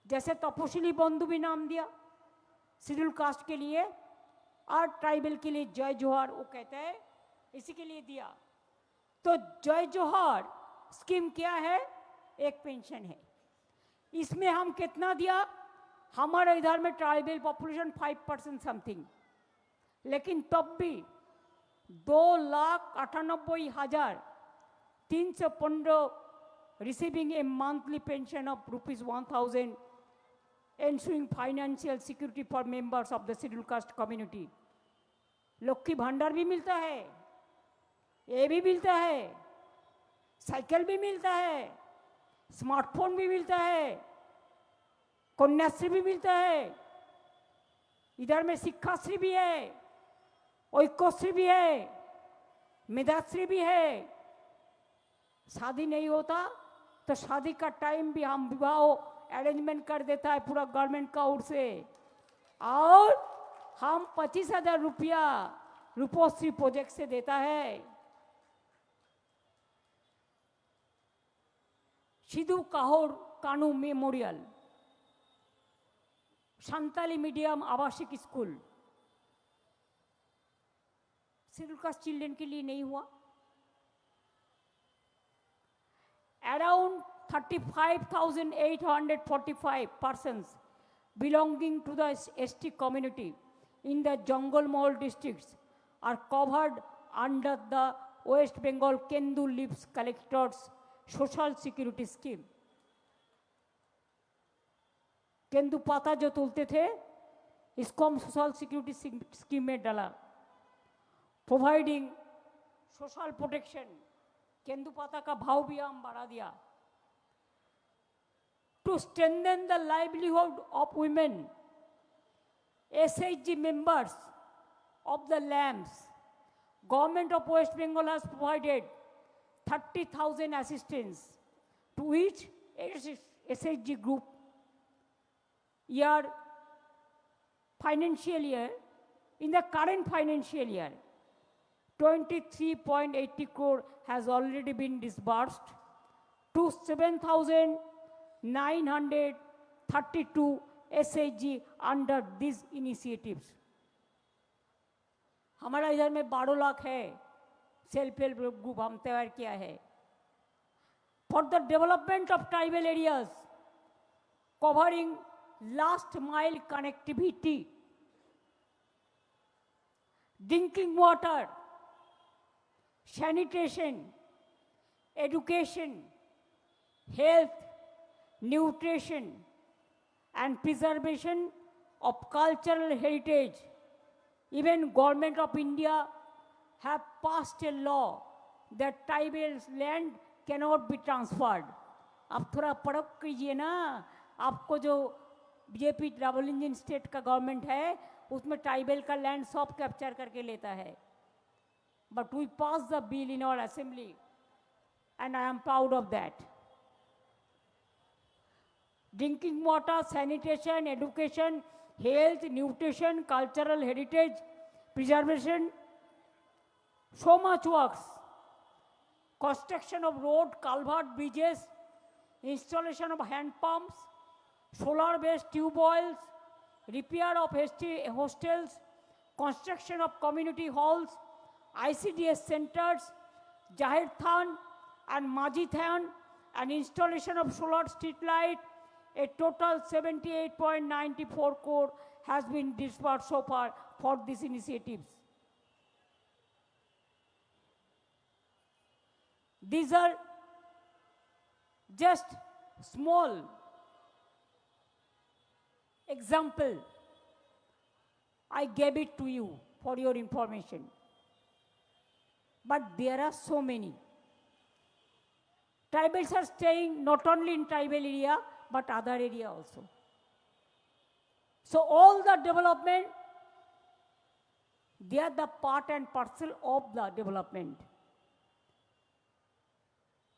जैसे तपोशिली बंधु भी नाम दिया शेड्यूल कास्ट के लिए और ट्राइबल के लिए जय जोहार वो कहते हैं, इसी के लिए दिया। तो जय जोहार स्कीम क्या है? एक पेंशन है। इसमें हम कितना दिया? हमारे इधर में ट्राइबल पॉपुलेशन 5% समथिंग, लेकिन तब भी 2,98,315 receiving a monthly pension of ₹1,000, ensuring financial security for members of the scheduled caste community. Lakshmi भंडार भी मिलता है, ये भी मिलता है, साइकिल भी मिलता है, स्मार्टफोन भी मिलता है, कन्याश्री भी मिलता है, इधर में शिक्षाश्री भी है, ऐक्यश्री भी है, मेधाश्री भी है। शादी नहीं होता तो शादी का टाइम भी हम विवाह अरेंजमेंट कर देता है पूरा गवर्नमेंट का ओर से, और हम 25,000 रुपया रूपोश्री प्रोजेक्ट से देता है। सिद्धू कानू मेमोरियल संताली मीडियम आवासिक स्कूल शेड्यूल कास्ट चिल्ड्रन के लिए नहीं हुआ। around 35,845 persons belonging to the ST community in the Jungle Mahal districts are covered under the West Bengal Kendu Leaves Collectors Social Security Scheme. केंदू पाता जो तुलते थे इसको हम सोशल सिक्योरिटी स्कीम में डाला, प्रोवाइडिंग सोशल प्रोटेक्शन. केंदू पाता का भाव भी हम बढ़ा दिया. To strengthen the livelihood of women, SHG members of the LAMS, Government of West Bengal has provided 30,000 assistance to each SHG group financial year. In the current financial year, 23.80 crore has already been disbursed to 7,932 SHG under these initiatives. हमारा इधर में 12 लाख है self help group हम तैयार किया है for the development of tribal areas covering last mile connectivity, drinking water, sanitation, education, health, nutrition, and preservation of cultural heritage. Even Government of India have passed a law that tribal land cannot be transferred. आप थोड़ा परख कीजिए ना, आपको जो BJP double engine state का government है उसमें ट्राइबल का लैंड सब कैप्चर करके लेता है. But we pass the bill in our assembly and I am proud of that. Drinking water, sanitation, education, health, nutrition, cultural heritage, preservation, so much works. Construction of road, culvert, bridges, installation of hand pumps, solar-based tube oils, repair of hostels, construction of community halls, ICDS centers, Jahir Than and Maji Than, and installation of solar street light. A total 78.94 crore has been disbursed so far for these initiatives. These are just small example. I gave it to you for your information. But there are so many. Tribals are staying not only in tribal area, but other area also. So all the development, they are the part and parcel of the development.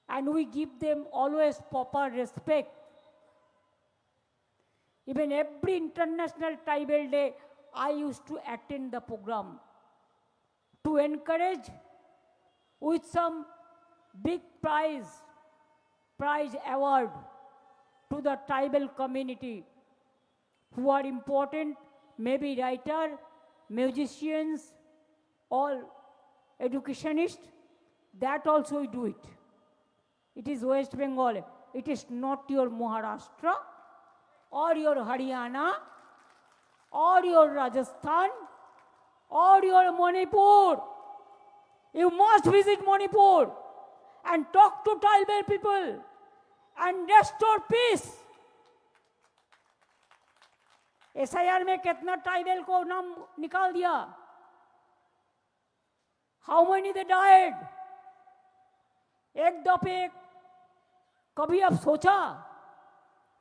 And we give them always proper respect. Even every International Tribal Day, I used to attend the program to encourage with some big prize award to the tribal community who are important, maybe writer, musicians, all educationists. That also we do it. It is West Bengal. It is not your Maharashtra or your Haryana or your Rajasthan or your Manipur. You must visit Manipur and talk to tribal people and restore peace. SIR में कितना tribal को नाम निकाल दिया? How many they died? एक दफे कभी आप सोचा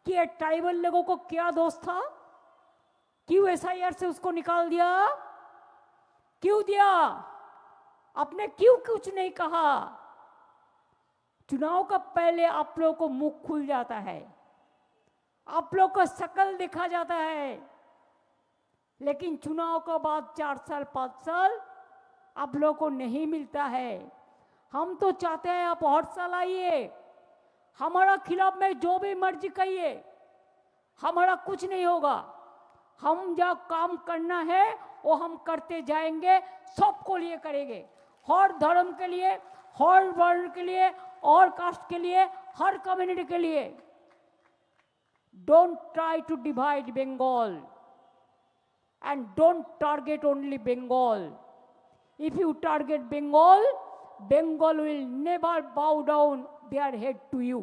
कि ये ट्राइबल लोगों को क्या दोष था? क्यों SIR से उसको निकाल दिया? क्यों दिया? आपने क्यों कुछ नहीं कहा? चुनाव का पहले आप लोगों को मुख खुल जाता है, आप लोगों को शकल देखा जाता है, लेकिन चुनाव के बाद 4 साल 5 साल आप लोगों को नहीं मिलता है. हम तो चाहते हैं आप हर साल आइए, हमारा खिलाफ में जो भी मर्जी कहिए, हमारा कुछ नहीं होगा. हम जो काम करना है वो हम करते जाएंगे, सबको लिए करेंगे, हर धर्म के लिए, हर वर्ण के लिए, और कास्ट के लिए, हर कम्युनिटी के लिए। Don't try to divide Bengal and don't target only Bengal. If you target Bengal, Bengal will never bow down their head to you.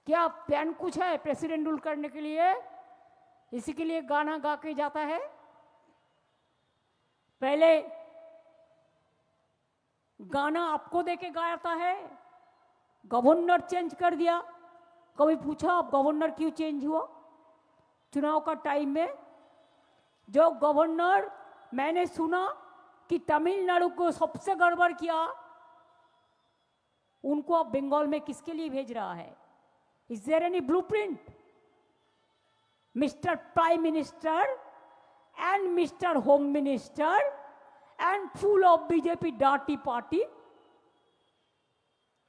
क्या प्लान कुछ है प्रेसिडेंट रूल करने के लिए? इसी के लिए गाना गा के जाता है। पहले गाना आपको देके गाता है, गवर्नर चेंज कर दिया। कभी पूछा आप गवर्नर क्यों चेंज हुआ चुनाव का टाइम में? जो गवर्नर मैंने सुना कि तमिलनाडु को सबसे गड़बड़ किया, उनको अब बंगाल में किसके लिए भेज रहा है? Is there any blueprint? Mister prime minister and mister home minister and full of BJP dirty party,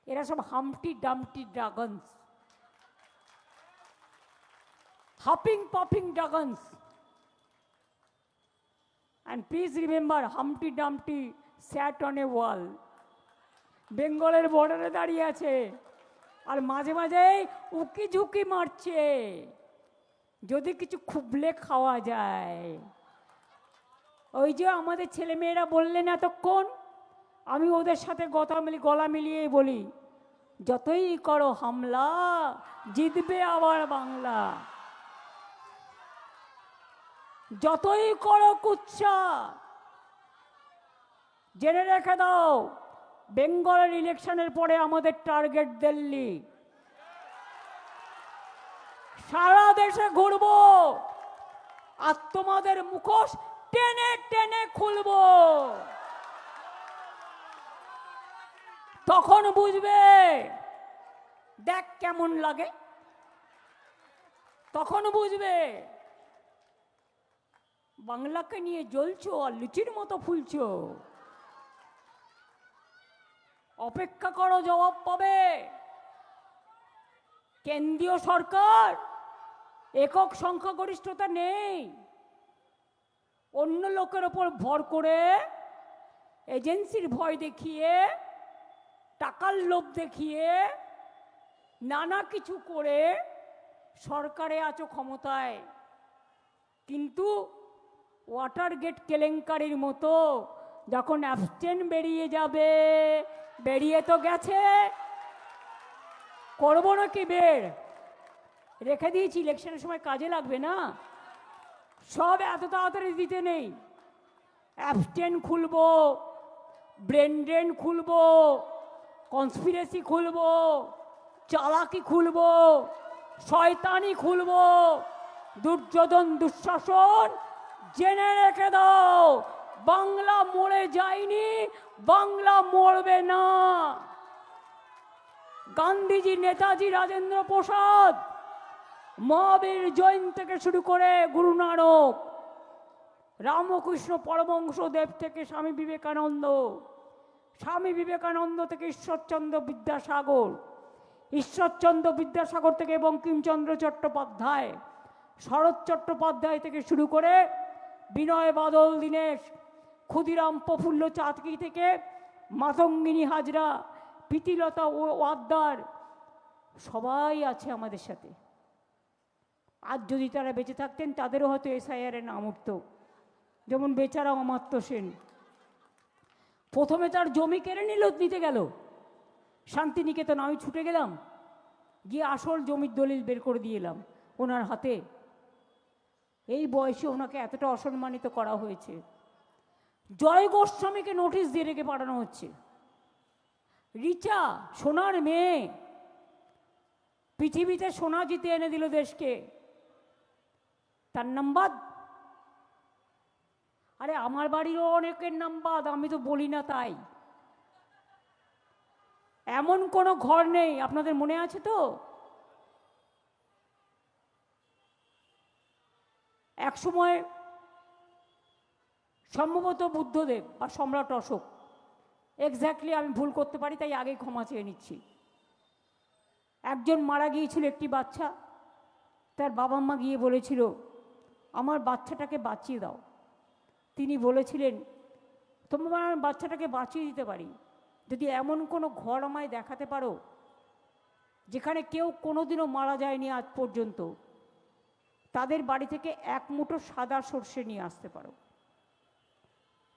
এরা সব humpty dumpty dragons, hopping popping dragons. And please remember, Humpty Dumpty sat on a wall. বেঙ্গলের বর্ডারে দাঁড়িয়ে আছে আর মাঝে মাঝে উকি ঝুঁকি মারছে যদি কিছু খুবলে খাওয়া যায়। ওই যে আমাদের ছেলেমেয়েরা বললেন এতক্ষণ, আমি ওদের সাথে গলা মিলিয়ে বলি, যতই করো হামলা জিতবে আবার বাংলা, যতই করো কুচ্ছা। জেনে রেখে দাও, বেঙ্গলের ইলেকশনের পরে আমাদের টার্গেট দিল্লি। সারা দেশে ঘুরবো আর তোমাদের মুখোশ টেনে টেনে খুলবো। তখন বুঝবে দেখ কেমন লাগে, তখন বুঝবে বাংলাকে নিয়ে জ্বলছো আর লুচির মতো ফুলছো। অপেক্ষা করো, জবাব পাবে। কেন্দ্রীয় সরকার একক সংখ্যাগরিষ্ঠতা নেই, অন্য লোকের ওপর ভর করে, এজেন্সির ভয় দেখিয়ে, টাকার লোভ দেখিয়ে, নানা কিছু করে সরকারে আছো ক্ষমতায়। কিন্তু ওয়াটার গেট কেলেঙ্কারির মতো যখন অ্যাবস্টেন বেরিয়ে যাবে, বেরিয়ে তো গেছে, করবো নাকি বের রেখে দিয়েছি, ইলেকশনের সময় কাজে লাগবে না। সব এত তাড়াতাড়ি দিতে নেই। অ্যাবস্টেন খুলবো, ব্রেন ড্রেন খুলবো, কনস্পিরেসি খুলবো, চালাকি খুলবো, শয়তানি খুলবো, দুর্যোধন দুঃশাসন। জেনে রেখে দাও, বাংলা মরে যায়নি, বাংলা মরবে না। গান্ধীজি, নেতাজি, রাজেন্দ্র প্রসাদ, মহাবীর জৈন থেকে শুরু করে গুরু নানক, রামকৃষ্ণ পরমহংসদেব থেকে স্বামী বিবেকানন্দ, স্বামী বিবেকানন্দ থেকে ঈশ্বরচন্দ্র বিদ্যাসাগর, ঈশ্বরচন্দ্র বিদ্যাসাগর থেকে বঙ্কিমচন্দ্র চট্টোপাধ্যায়, শরৎ চট্টোপাধ্যায় থেকে শুরু করে বিনয় বাদল দীনেশ, ক্ষুদিরাম প্রফুল্ল চাতকি থেকে মাতঙ্গিনী হাজরা, প্রীতিলতা ওয়াদ্দার, সবাই আছে আমাদের সাথে। আজ যদি তারা বেঁচে থাকতেন তাদেরও হয়তো এসআইআর-এ নাম উঠত, যেমন বেচারা অমাত্য সেন। প্রথমে তার জমি কেড়ে নিতে গেল শান্তিনিকেতন, আমি ছুটে গেলাম, গিয়ে আসল জমির দলিল বের করে দিয়ে এলাম ওনার হাতে। এই বয়সে ওনাকে এতটা অসম্মানিত করা হয়েছে। জয় গোস্বামীকে নোটিশ দিয়ে রেখে পাঠানো হচ্ছে। রিচা, সোনার মেয়ে, পৃথিবীতে সোনা জিতে এনে দিল দেশকে, তার নাম্বার। আরে আমার বাড়িরও অনেকের নাম্বার, আমি তো বলি না তাই। এমন কোনো ঘর নেই, আপনাদের মনে আছে তো, এক সময় সম্ভবত বুদ্ধদেব বা সম্রাট অশোক, এক্স্যাক্টলি আমি ভুল করতে পারি, তাই আগে ক্ষমা চেয়ে নিচ্ছি। একজন মারা গিয়েছিল, একটি বাচ্চা, তার বাবা মা গিয়ে বলেছিল আমার বাচ্চাটাকে বাঁচিয়ে দাও। তিনি বলেছিলেন তোমার বাচ্চাটাকে বাঁচিয়ে দিতে পারি, যদি এমন কোনো ঘর আমায় দেখাতে পারো যেখানে কেউ কোনোদিনও মারা যায়নি আজ পর্যন্ত, তাদের বাড়ি থেকে এক মুঠো সাদা সর্ষে নিয়ে আসতে পারো।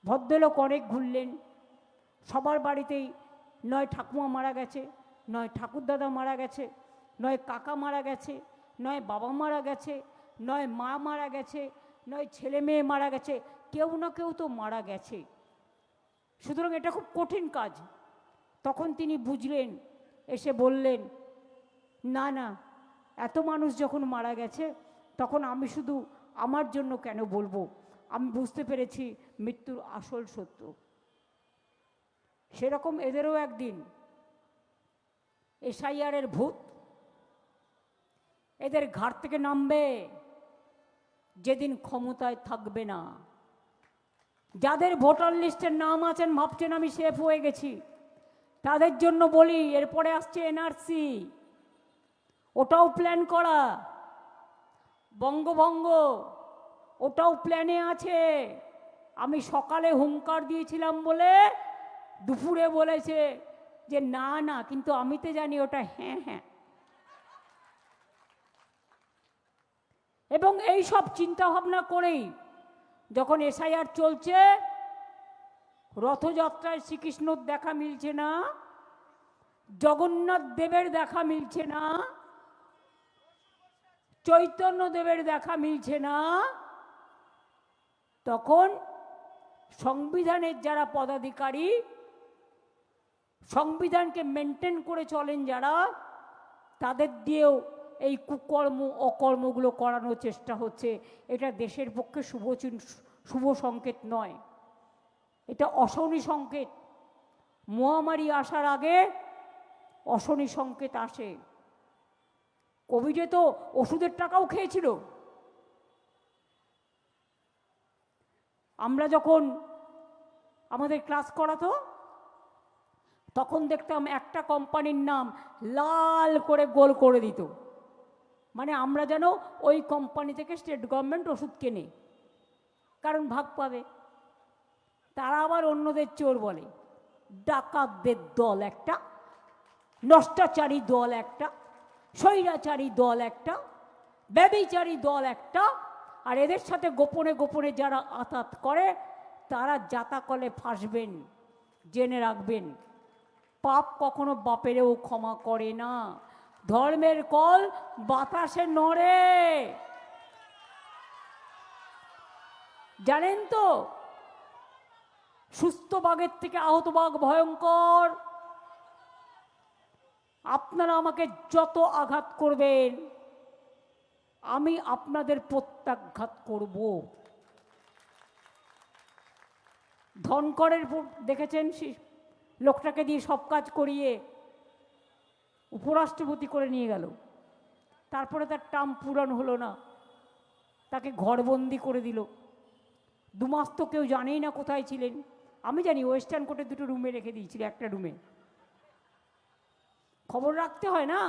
ভদ্রলোক অনেক ঘুরলেন, সবার বাড়িতেই নয় ঠাকুমা মারা গেছে, নয় ঠাকুরদাদা মারা গেছে, নয় কাকা মারা গেছে, নয় বাবা মারা গেছে, নয় মা মারা গেছে, নয় ছেলে মেয়ে মারা গেছে, কেউ না কেউ তো মারা গেছে। সুতরাং এটা খুব কঠিন কাজ। তখন তিনি বুঝলেন, এসে বললেন, না না, এত মানুষ যখন মারা গেছে তখন আমি শুধু আমার জন্য কেন বলবো, আমি বুঝতে পেরেছি মৃত্যুর আসল সত্য। সেরকম এদেরও একদিন এসআইআরের ভূত এদের ঘাট থেকে নামবে যেদিন ক্ষমতায় থাকবে না। যাদের ভোটার লিস্টের নাম আছেন ভাবছেন আমি সেফ হয়ে গেছি, তাদের জন্য বলি এরপরে আসছে এনআরসি, ওটাও প্ল্যান করা। বঙ্গভঙ্গ ওটাও প্ল্যানে আছে। আমি সকালে হুঙ্কার দিয়েছিলাম বলে দুপুরে বলেছে যে না না, কিন্তু আমি তো জানি ওটা হ্যাঁ হ্যাঁ। এবং এই সব চিন্তা ভাবনা করেই যখন এসআইআর চলছে, রথযাত্রায় শ্রীকৃষ্ণর দেখা মিলছে না, জগন্নাথ দেবের দেখা মিলছে না, চৈতন্য দেবের দেখা মিলছে না, তখন সংবিধানের যারা পদাধিকারী, সংবিধানকে মেনটেন করে চলেন যারা, তাদের দিয়েও এই কুকর্ম অকর্মগুলো করানোর চেষ্টা হচ্ছে। এটা দেশের পক্ষে শুভ সংকেত নয়, এটা অশনি সংকেত। মহামারী আসার আগে অশনি সংকেত আসে। কোভিডে তো ওষুধের টাকাও খেয়েছিল। আমরা যখন আমাদের ক্লাস করাতো তখন দেখতাম একটা কোম্পানির নাম লাল করে গোল করে দিত, মানে আমরা যেন ওই কোম্পানি থেকে স্টেট গভর্নমেন্ট ওষুধ কেনে, কারণ ভাগ পাবে। তারা আবার অন্যদের চোর বলে। ডাকাতদের দল একটা, নষ্টাচারী দল একটা, স্বৈরাচারী দল একটা, ব্যভিচারী দল একটা, আর এদের সাথে গোপনে গোপনে যারা আতাত করে তারা জাতাকলে ফাঁসবেন। জেনে রাখবেন, পাপ কখনো বাপেরেও ক্ষমা করে না। ধর্মের কল বাতাসে নড়ে, জানেন তো? সুস্থ বাঘের থেকে আহত বাঘ ভয়ঙ্কর। আপনারা আমাকে যত আঘাত করবেন আমি আপনাদের প্রত্যাঘাত করব। ধনকরের দেখেছেন, লোকটাকে দিয়ে সব কাজ করিয়ে উপরাষ্ট্রপতি করে নিয়ে গেল, তারপরে তার টার্ম পূরণ হলো না, তাকে ঘরবন্দি করে দিল। 2 মাস তো কেউ জানেই না কোথায় ছিলেন। আমি জানি ওয়েস্টার্ন কোর্টে 2টো রুমে রেখে দিয়েছিল, একটা রুমে। খবর রাখতে হয় না,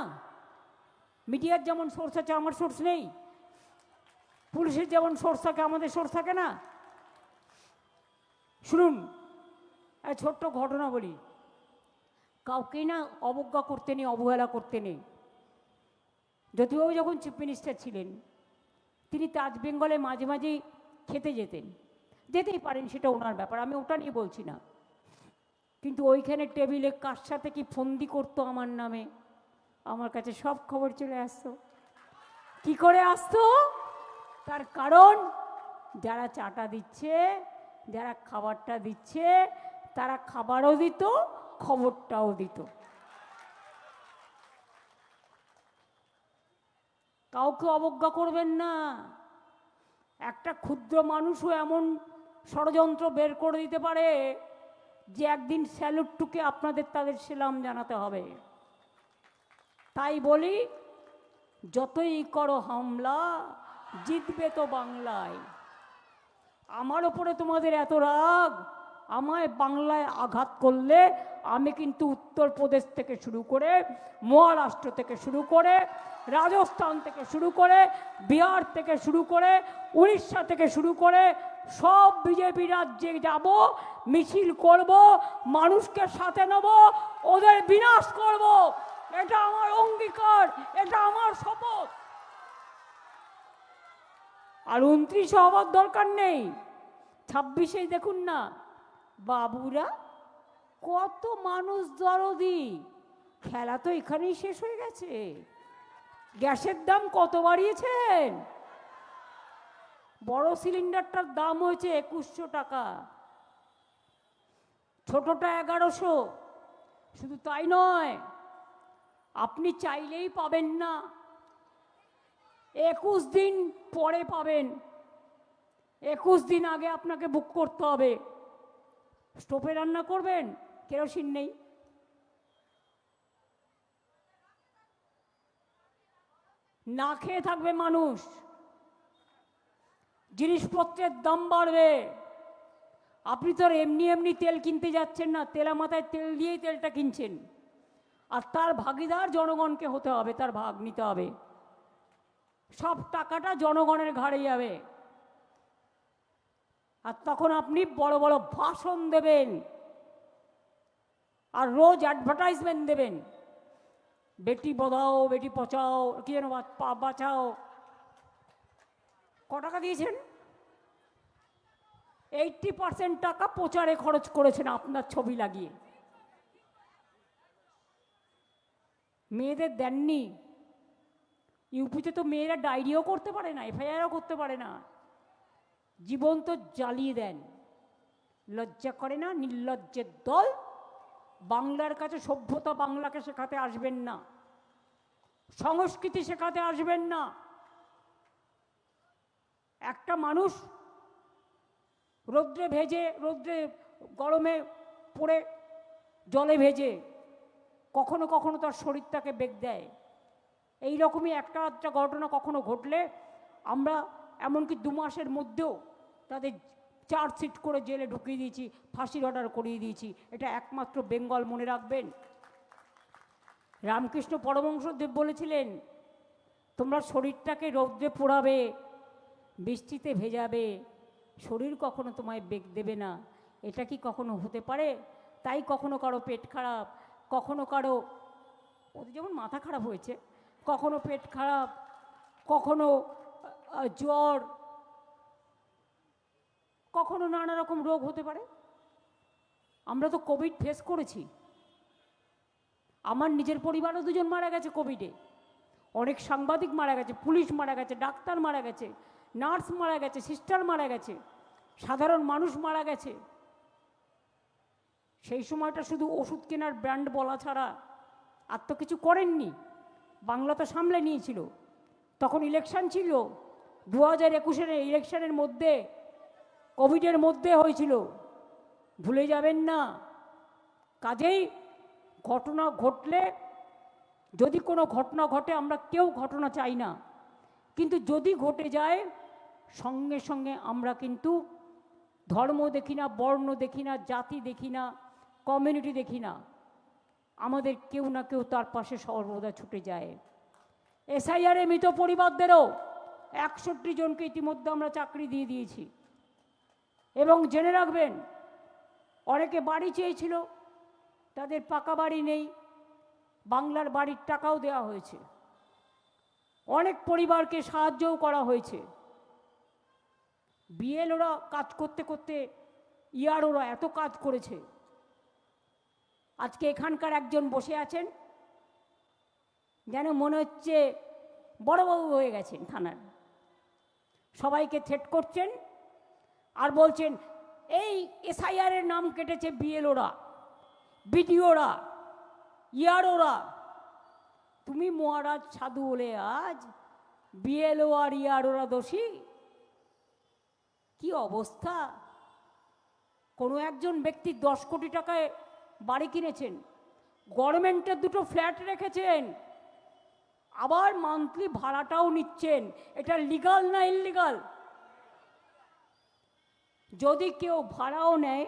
মিডিয়ার যেমন সোর্স আছে আমার সোর্স নেই, পুলিশের যেমন সোর্স থাকে আমাদের সোর্স থাকে না। শুনুন, ছোট্ট ঘটনা বলি। কাউকেই না অবজ্ঞা করতে নেই, অবহেলা করতে নেই। জ্যোতিবাবু যখন চিফ মিনিস্টার ছিলেন, তিনি তাজ বেঙ্গলে মাঝে মাঝেই খেতে যেতেই পারেন, সেটা ওনার ব্যাপার, আমি ওটা নিয়ে বলছি না। কিন্তু ওইখানে টেবিলে কার সাথে কি ফন্দি করতো আমার নামে, আমার কাছে সব খবর চলে আসতো। কি করে আসতো? তার কারণ যারা চাটা দিচ্ছে, যারা খাবারটা দিচ্ছে, তারা খাবারও দিত, খবরটাও দিত। কাউকে অবজ্ঞা করবেন না। একটা ক্ষুদ্র মানুষও এমন ষড়যন্ত্র বের করে দিতে পারে যে একদিন স্যালুটটুকে আপনাদের তাদের সেলাম জানাতে হবে। তাই বলি, যতই করো হামলা জিতবে তো বাংলায়। আমার ওপরে তোমাদের এত রাগ, আমায় বাংলায় আঘাত করলে আমি কিন্তু উত্তরপ্রদেশ থেকে শুরু করে, মহারাষ্ট্র থেকে শুরু করে, রাজস্থান থেকে শুরু করে, বিহার থেকে শুরু করে, উড়িষ্যা থেকে শুরু করে সব বিজেপি রাজ্যে যাব, মিছিল করব, মানুষকে সাথে নেব, ওদের বিনাশ করব। এটা আমার অঙ্গীকার, এটা আমার শপথ। আর 29 হওয়ার দরকার নেই, 26-এ দেখুন না বাবুরা কত মানুষ দরদি। খেলা তো এখানেই শেষ হয়ে গেছে। গ্যাসের দাম কত বাড়িয়েছেন? বড় সিলিন্ডারটার দাম হয়েছে 2100 টাকা, ছোটটা 1100। শুধু তাই নয়, আপনি চাইলেই পাবেন না, 21 দিন পরে পাবেন। 21 দিন আগে আপনাকে বুক করতে হবে। স্টোভে রান্না করবেন, কেরোসিন নেই, না খেয়ে থাকবে মানুষ, জিনিসপত্রের দাম বাড়বে। আপনি তো আর এমনি এমনি তেল কিনতে যাচ্ছেন না, তেলা মাথায় তেল দিয়েই তেলটা কিনছেন। আর তার ভাগিদার জনগণকে হতে হবে, তার ভাগ নিতে হবে। সব টাকাটা জনগণের ঘাড়ে যাবে। আর তখন আপনি বড় বড় ভাষণ দেবেন আর রোজ অ্যাডভার্টাইজমেন্ট দেবেন, বেটি বধাও, বেটি পচাও, কি যেন বাঁচাও। ক টাকা দিয়েছেন? 80% টাকা প্রচারে খরচ করেছেন আপনার ছবি লাগিয়ে। মেয়েদের দেননি। ইউপিতে তো মেয়েরা ডায়েরিও করতে পারে না, এফআইআরও করতে পারে না, জীবন তো জ্বালিয়ে দেন। লজ্জা করে না? নির্লজ্জের দল। বাংলার কাছে সভ্যতা বাংলাকে শেখাতে আসবেন না, সংস্কৃতি শেখাতে আসবেন না। একটা মানুষ রৌদ্রে ভেজে, রৌদ্রে গরমে পড়ে, জলে ভেজে কখনো কখনো তার শরীরটাকে বেগ দেয়। এই রকমই একটা আধটা ঘটনা কখনো ঘটলে আমরা এমনকি 2 মাসের মধ্যেও তাদের চার্জশিট করে জেলে ঢুকিয়ে দিয়েছি, ফাঁসির অর্ডার করিয়ে দিয়েছি। এটা একমাত্র বেঙ্গল, মনে রাখবেন। রামকৃষ্ণ পরমহংসদেব বলেছিলেন, তোমরা শরীরটাকে রৌদ্রে পোড়াবে, বৃষ্টিতে ভেজাবে, শরীর কখনো তোমায় বেগ দেবে না। এটা কি কখনো হতে পারে? তাই কখনো কারো পেট খারাপ, কখনো কারো, ওদের যেমন মাথা খারাপ হয়েছে, কখনো পেট খারাপ, কখনো জ্বর, কখনো নানা রকম রোগ হতে পারে। আমরা তো কোভিড ফেস করেছি। আমার নিজের পরিবারও 2 জন মারা গেছে কোভিডে, অনেক সাংবাদিক মারা গেছে, পুলিশ মারা গেছে, ডাক্তার মারা গেছে, নার্স মারা গেছে, সিস্টার মারা গেছে, সাধারণ মানুষ মারা গেছে। সেই সময়টা শুধু ওষুধ কেনার ব্র্যান্ড বলা ছাড়া আর তো কিছু করেননি। বাংলা তো সামলে নিয়েছিল। তখন ইলেকশন ছিল, 2021-এর ইলেকশনের মধ্যে, কোভিডের মধ্যে হয়েছিল, ভুলে যাবেন না। কাজেই ঘটনা ঘটলে, যদি কোনো ঘটনা ঘটে, আমরা কেউ ঘটনা চাই না, কিন্তু যদি ঘটে যায় সঙ্গে সঙ্গে আমরা কিন্তু ধর্ম দেখি না, বর্ণ দেখি না, জাতি দেখি না, কমিউনিটি দেখি না, আমাদের কেউ না কেউ তার পাশে সর্বদা ছুটে যায়। এসআইআরে মৃত পরিবারদেরও 61 জনকে ইতিমধ্যে আমরা চাকরি দিয়ে দিয়েছি। এবং জেনে রাখবেন, অনেকে বাড়ি চেয়েছিল, তাদের পাকা বাড়ি নেই, বাংলার বাড়ির টাকাও দেওয়া হয়েছে। অনেক পরিবারকে সাহায্যও করা হয়েছে। বিএলওরা কাজ করতে করতে ইআরওরা এত কাজ করেছে। আজকে এখানকার একজন বসে আছেন, যেন মনে হচ্ছে বড়বাবু হয়ে গেছেন থানার। সবাইকে থ্রেট করছেন আর বলছেন এই এসআইআরের নাম কেটেছে বিএলওরা, বিডিওরা, ইআরওরা। তুমি মহারাজ সাধু বলে আজ বিএলও আর ইআরওরা দোষী? কি অবস্থা! কোনো একজন ব্যক্তি 10 কোটি টাকায় বাড়ি কিনেছেন, গভর্নমেন্টের 2টো ফ্ল্যাট রেখেছেন, আবার মান্থলি ভাড়াটাও নিচ্ছেন। এটা লিগাল না ইললিগাল? যদি কেউ ভাড়াও নেয়,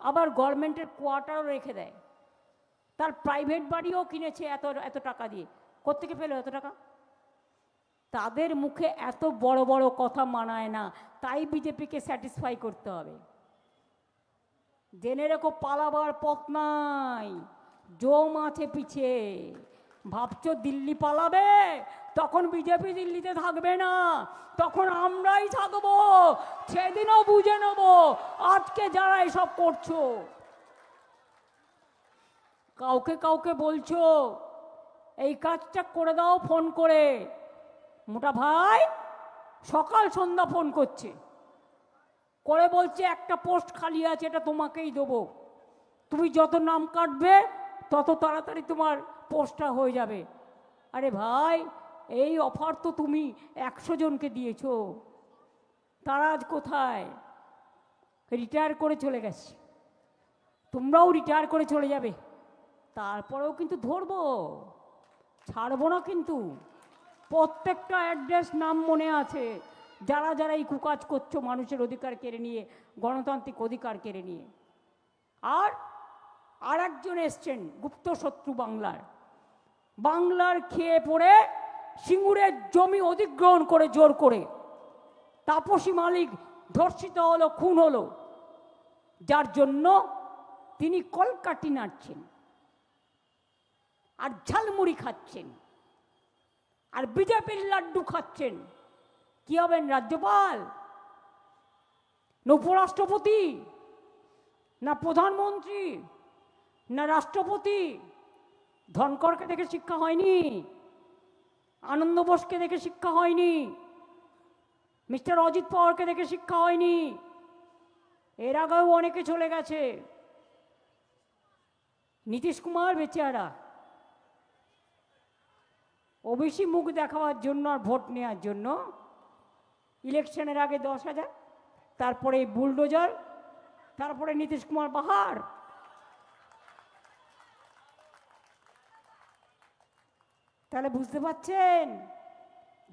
আবার গভর্নমেন্টের কোয়ার্টারও রেখে দেয়, তার প্রাইভেট বাড়িও কিনেছে এত এত টাকা দিয়ে, কোত্থেকে পেল এত টাকা? তাদের মুখে এত বড় বড় কথা মানায় না, তাই বিজেপিকে স্যাটিসফাই করতে হবে। জেনে রেখো, পালাবার পথ নাই, জম আছে পিছে। ভাবছো দিল্লি পালাবে, তখন বিজেপি দিল্লিতে থাকবে না, তখন আমরাই থাকবো, সেদিনও বুঝে নেব। আজকে যারা এসব করছো, কাউকে কাউকে বলছো এই কাজটা করে দাও ফোন করে, মোটা ভাই সকাল সন্ধ্যা ফোন করছে, করে বলছে একটা পোস্ট খালি আছে, এটা তোমাকেই দেবো, তুমি যত নাম কাটবে তত তাড়াতাড়ি তোমার পোস্টটা হয়ে যাবে। আরে ভাই, এই অফার তো তুমি 100 জনকে দিয়েছো, তারা আজ কোথায়? রিটায়ার করে চলে গেছে, তোমরাও রিটায়ার করে চলে যাবে, তারপরেও কিন্তু ধরবো, ছাড়বো না কিন্তু। প্রত্যেকটা অ্যাড্রেস নাম মনে আছে, যারা যারা এই কুকাজ করছো মানুষের অধিকার কেড়ে নিয়ে, গণতান্ত্রিক অধিকার কেড়ে নিয়ে। আর একজন এসছেন গুপ্ত শত্রু বাংলার খেয়ে পড়ে সিঙ্গুরের জমি অধিগ্রহণ করে জোর করে তাপসী মালিক ধর্ষিত হলো, খুন হলো, যার জন্য তিনি কলকাঠি নাড়ছেন আর ঝালমুড়ি খাচ্ছেন আর বিজেপির লাড্ডু খাচ্ছেন। কি হবেন, রাজ্যপাল না উপরাষ্ট্রপতি না প্রধানমন্ত্রী না রাষ্ট্রপতি? ধনকরকে দেখে শিক্ষা হয়নি, আনন্দ বোসকে দেখে শিক্ষা হয়নি, মিস্টার অজিত পাওয়ারকে দেখে শিক্ষা হয়নি, এর আগেও অনেকে চলে গেছে। নীতিশ কুমার বেচারা ওবিসি মুখ দেখাবার জন্য আর ভোট নেওয়ার জন্য ইলেকশনের আগে 10,000, তারপরে বুলডোজার, তারপরে নীতিশ কুমার বাহার। তাহলে বুঝতে পারছেন,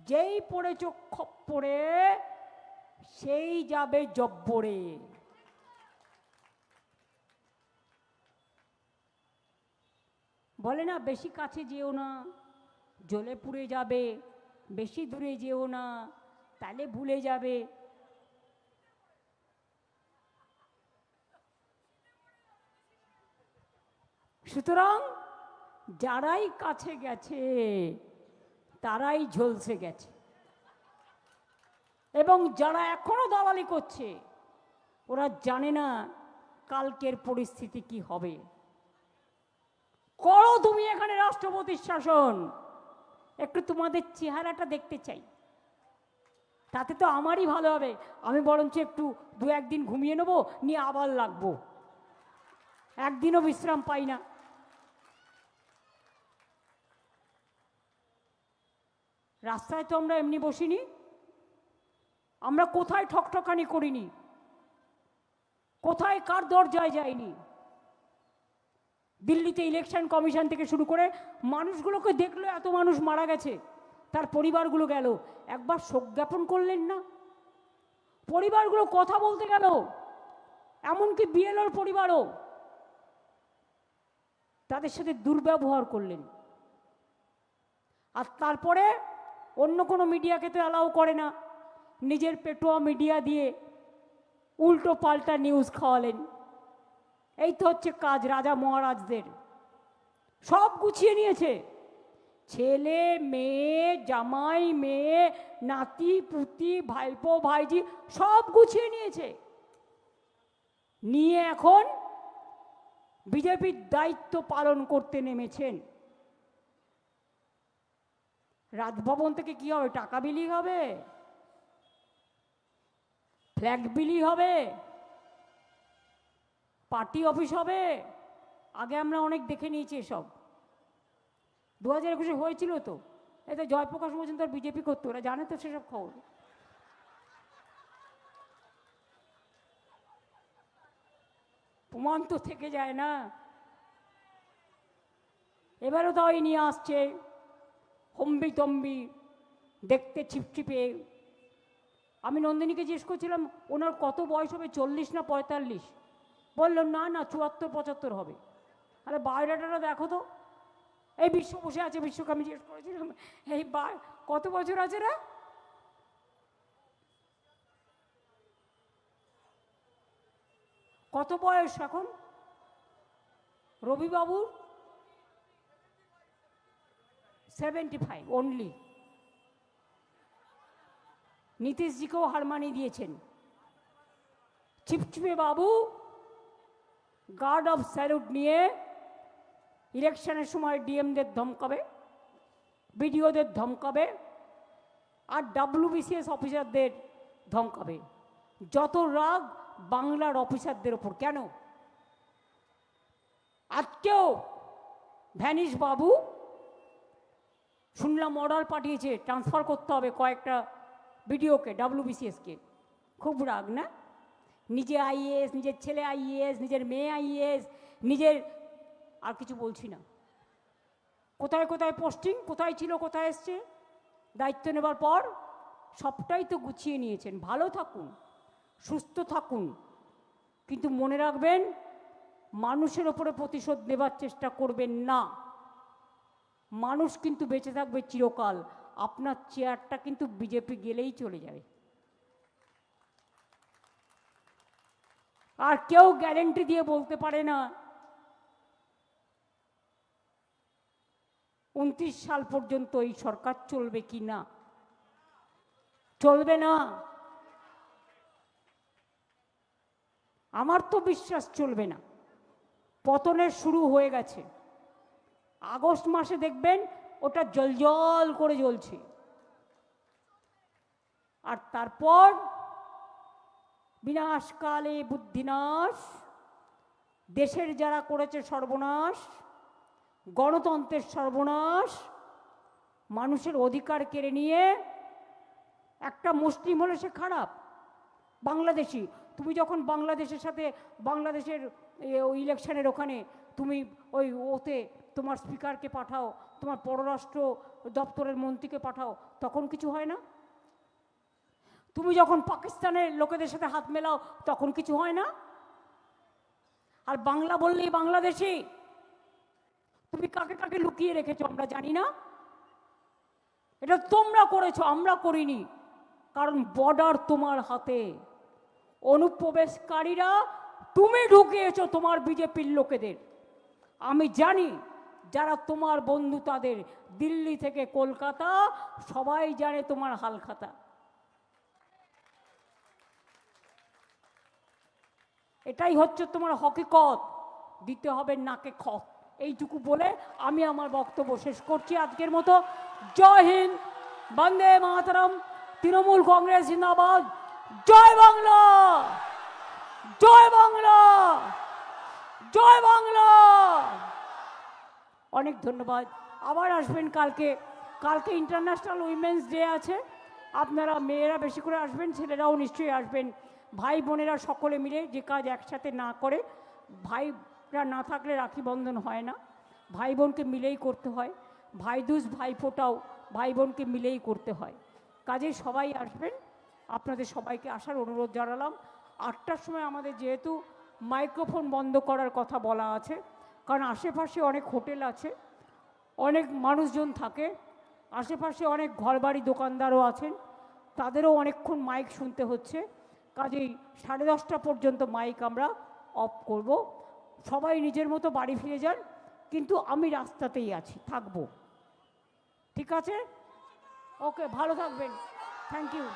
যেই পড়ে চোখ খপ্পরে সেই যাবে জব্বরে। বলে না বেশি কাছে যেও না, জ্বলে পুড়ে যাবে, বেশি দূরে যেও না, তাহলে ভুলে যাবে। সুতরাং যারাই কাছে গেছে তারাই ঝলসে গেছে, এবং যারা এখনো দালালি করছে ওরা জানে না কালকের পরিস্থিতি কি হবে। করো তুমি এখানে রাষ্ট্রপতির শাসন, একটু তোমাদের চেহারাটা দেখতে চাই, তাতে তো আমারই ভালো হবে। আমি বরঞ্চ একটু 2-1 দিন ঘুমিয়ে নেবো, নিয়ে আবার লাগবো, একদিনও বিশ্রাম পাই না। রাস্তায় তো আমরা এমনি বসিনি, আমরা কোথায় ঠকঠকানি করিনি, কোথায় কার দরজায় যায়নি। দিল্লিতে ইলেকশন কমিশন থেকে শুরু করে মানুষগুলোকে দেখলো, এত মানুষ মারা গেছে, তার পরিবারগুলো গেল, একবার শোক জ্ঞাপন করলেন না? পরিবারগুলো কথা বলতে গেল, এমনকি বিএলওর পরিবারও, তাদের সাথে দুর্ব্যবহার করলেন। আর তারপরে অন্য কোনো মিডিয়াকে তো অ্যালাউ করে না, নিজের পেটোয়া মিডিয়া দিয়ে উল্টো পাল্টা নিউজ খাওয়ালেন। এই তো হচ্ছে কাজ রাজা মহারাজদের। সব গুছিয়ে নিয়েছে, ছেলে মেয়ে, জামাই মেয়ে, নাতি পুতি, ভাইপো ভাইজি সব গুছিয়ে নিয়েছে, নিয়ে এখন বিজেপির দায়িত্ব পালন করতে নেমেছেন। রাজভবন থেকে কি হবে? টাকা বিলি হবে, ফ্ল্যাগ বিলি হবে, পার্টি অফিস হবে। আগে আমরা অনেক দেখে নিয়েছি এসব। 2021 হয়েছিল তো, এতে জয়প্রকাশ মজুমদার বিজেপি করতো, ওরা জানে তো সেসব খবর। প্রমাণ তো থেকে যায় না। এবারও তাই নিয়ে আসছে হম্বি তম্বি, দেখতে ছিপছিপে। আমি নন্দিনীকে জিজ্ঞেস করছিলাম ওনার কত বয়স হবে, 40 না 45? বললো না না 74-75 হবে। আরে বায়োডাটাটা দেখো তো। এই বিশ্ব বসে আছে, বিশ্বকে আমি জিজ্ঞেস করেছিলাম এই কত বছর আছে রে? কত বয়স এখন রবিবাবুর? 75 অনলি। নীতিশজিকেও হার মানিয়ে দিয়েছেন। চিপচিপে বাবু গার্ড অফ স্যালুট নিয়ে ইলেকশনের সময় ডিএমদের ধমকাবে, বিডিওদের ধমকাবে, আর WBCS অফিসারদের ধমকাবে। যত রাগ বাংলার অফিসারদের ওপর। কেন? আজকেও ভ্যানিশ বাবু শুনলাম অর্ডার পাঠিয়েছে ট্রান্সফার করতে হবে কয়েকটা বিডিওকে, WBCSকে। খুব রাগ না? নিজে আইএএস, নিজের ছেলে আইএএস, নিজের মেয়ে আইএএস, নিজের, আর কিছু বলছি না। কোথায় কোথায় পোস্টিং, কোথায় ছিল, কোথায় এসছে, দায়িত্ব নেবার পর সবটাই তো গুছিয়ে নিয়েছেন। ভালো থাকুন, সুস্থ থাকুন, কিন্তু মনে রাখবেন মানুষের ওপরে প্রতিশোধ নেবার চেষ্টা করবেন না। মানুষ কিন্তু বেঁচে থাকবে চিরকাল। আপনার চেয়ারটা কিন্তু বিজেপি গেলেই চলে যাবে। আর কেউ গ্যারেন্টি দিয়ে বলতে পারে না 29 সাল পর্যন্ত এই সরকার চলবে কি না। চলবে না। আমার তো বিশ্বাস চলবে না। পতনের শুরু হয়ে গেছে। আগস্ট মাসে দেখবেন ওটা জলজল করে জ্বলছে, আর তারপর বিনাশকালে বুদ্ধিনাশ, দেশের যারা করেছে সর্বনাশ, গণতন্ত্রের সর্বনাশ, মানুষের অধিকার কেড়ে নিয়ে, একটা মুসলিম হলে সে খারাপ, বাংলাদেশি। তুমি যখন বাংলাদেশের সাথে, বাংলাদেশের ইলেকশনের ওখানে তুমি ওই ওতে তোমার স্পিকারকে পাঠাও, তোমার পররাষ্ট্র দপ্তরের মন্ত্রীকে পাঠাও, তখন কিছু হয় না? তুমি যখন পাকিস্তানের লোকেদের সাথে হাত মেলাও, তখন কিছু হয় না? আর বাংলা বললেই বাংলাদেশি। তুমি কাকে কাকে লুকিয়ে রেখেছো আমরা জানি না। এটা তোমরা করেছো, আমরা করিনি। কারণ বর্ডার তোমার হাতে। অনুপ্রবেশকারীরা তুমি ঢুকিয়েছো তোমার বিজেপির লোকেদের। আমি জানি যারা তোমার বন্ধু তাদের, দিল্লি থেকে কলকাতা সবাই জানে তোমার হালখাতা। এটাই হচ্ছে তোমার হকিকত। দিতে হবে নাকে খত। এইটুকু বলে আমি আমার বক্তব্য শেষ করছি আজকের মতো। জয় হিন্দ, বন্দে মাতরম, তৃণমূল কংগ্রেস জিন্দাবাদ, জয় বাংলা, জয় বাংলা, জয় বাংলা। অনেক ধন্যবাদ। আবার আসবেন কালকে। কালকে ইন্টারন্যাশনাল উইমেন্স ডে আছে। আপনারা মেয়েরা বেশি করে আসবেন, ছেলেরাও নিশ্চয়ই আসবেন। ভাই বোনেরা সকলে মিলে যে কাজ একসাথে না করে, ভাইরা না থাকলে রাখি বন্ধন হয় না, ভাই বোনকে মিলেই করতে হয়। ভাইদুজ ভাইফোঁটাও ভাই বোনকে মিলেই করতে হয়। কাজে সবাই আসবেন। আপনাদের সবাইকে আসার অনুরোধ জানালাম। 8টার সময় আমাদের যেহেতু মাইক্রোফোন বন্ধ করার কথা বলা আছে, কারণ আশেপাশে অনেক হোটেল আছে, অনেক মানুষজন থাকে, আশেপাশে অনেক ঘরবাড়ি দোকানদারও আছেন, তাদেরও অনেকক্ষণ মাইক শুনতে হচ্ছে। কাজেই 10:30 পর্যন্ত মাইক আমরা অফ করব। সবাই নিজের মতো বাড়ি ফিরে যান, কিন্তু আমি রাস্তাতেই আছি, থাকবো। ঠিক আছে? ওকে, ভালো থাকবেন। Thank you.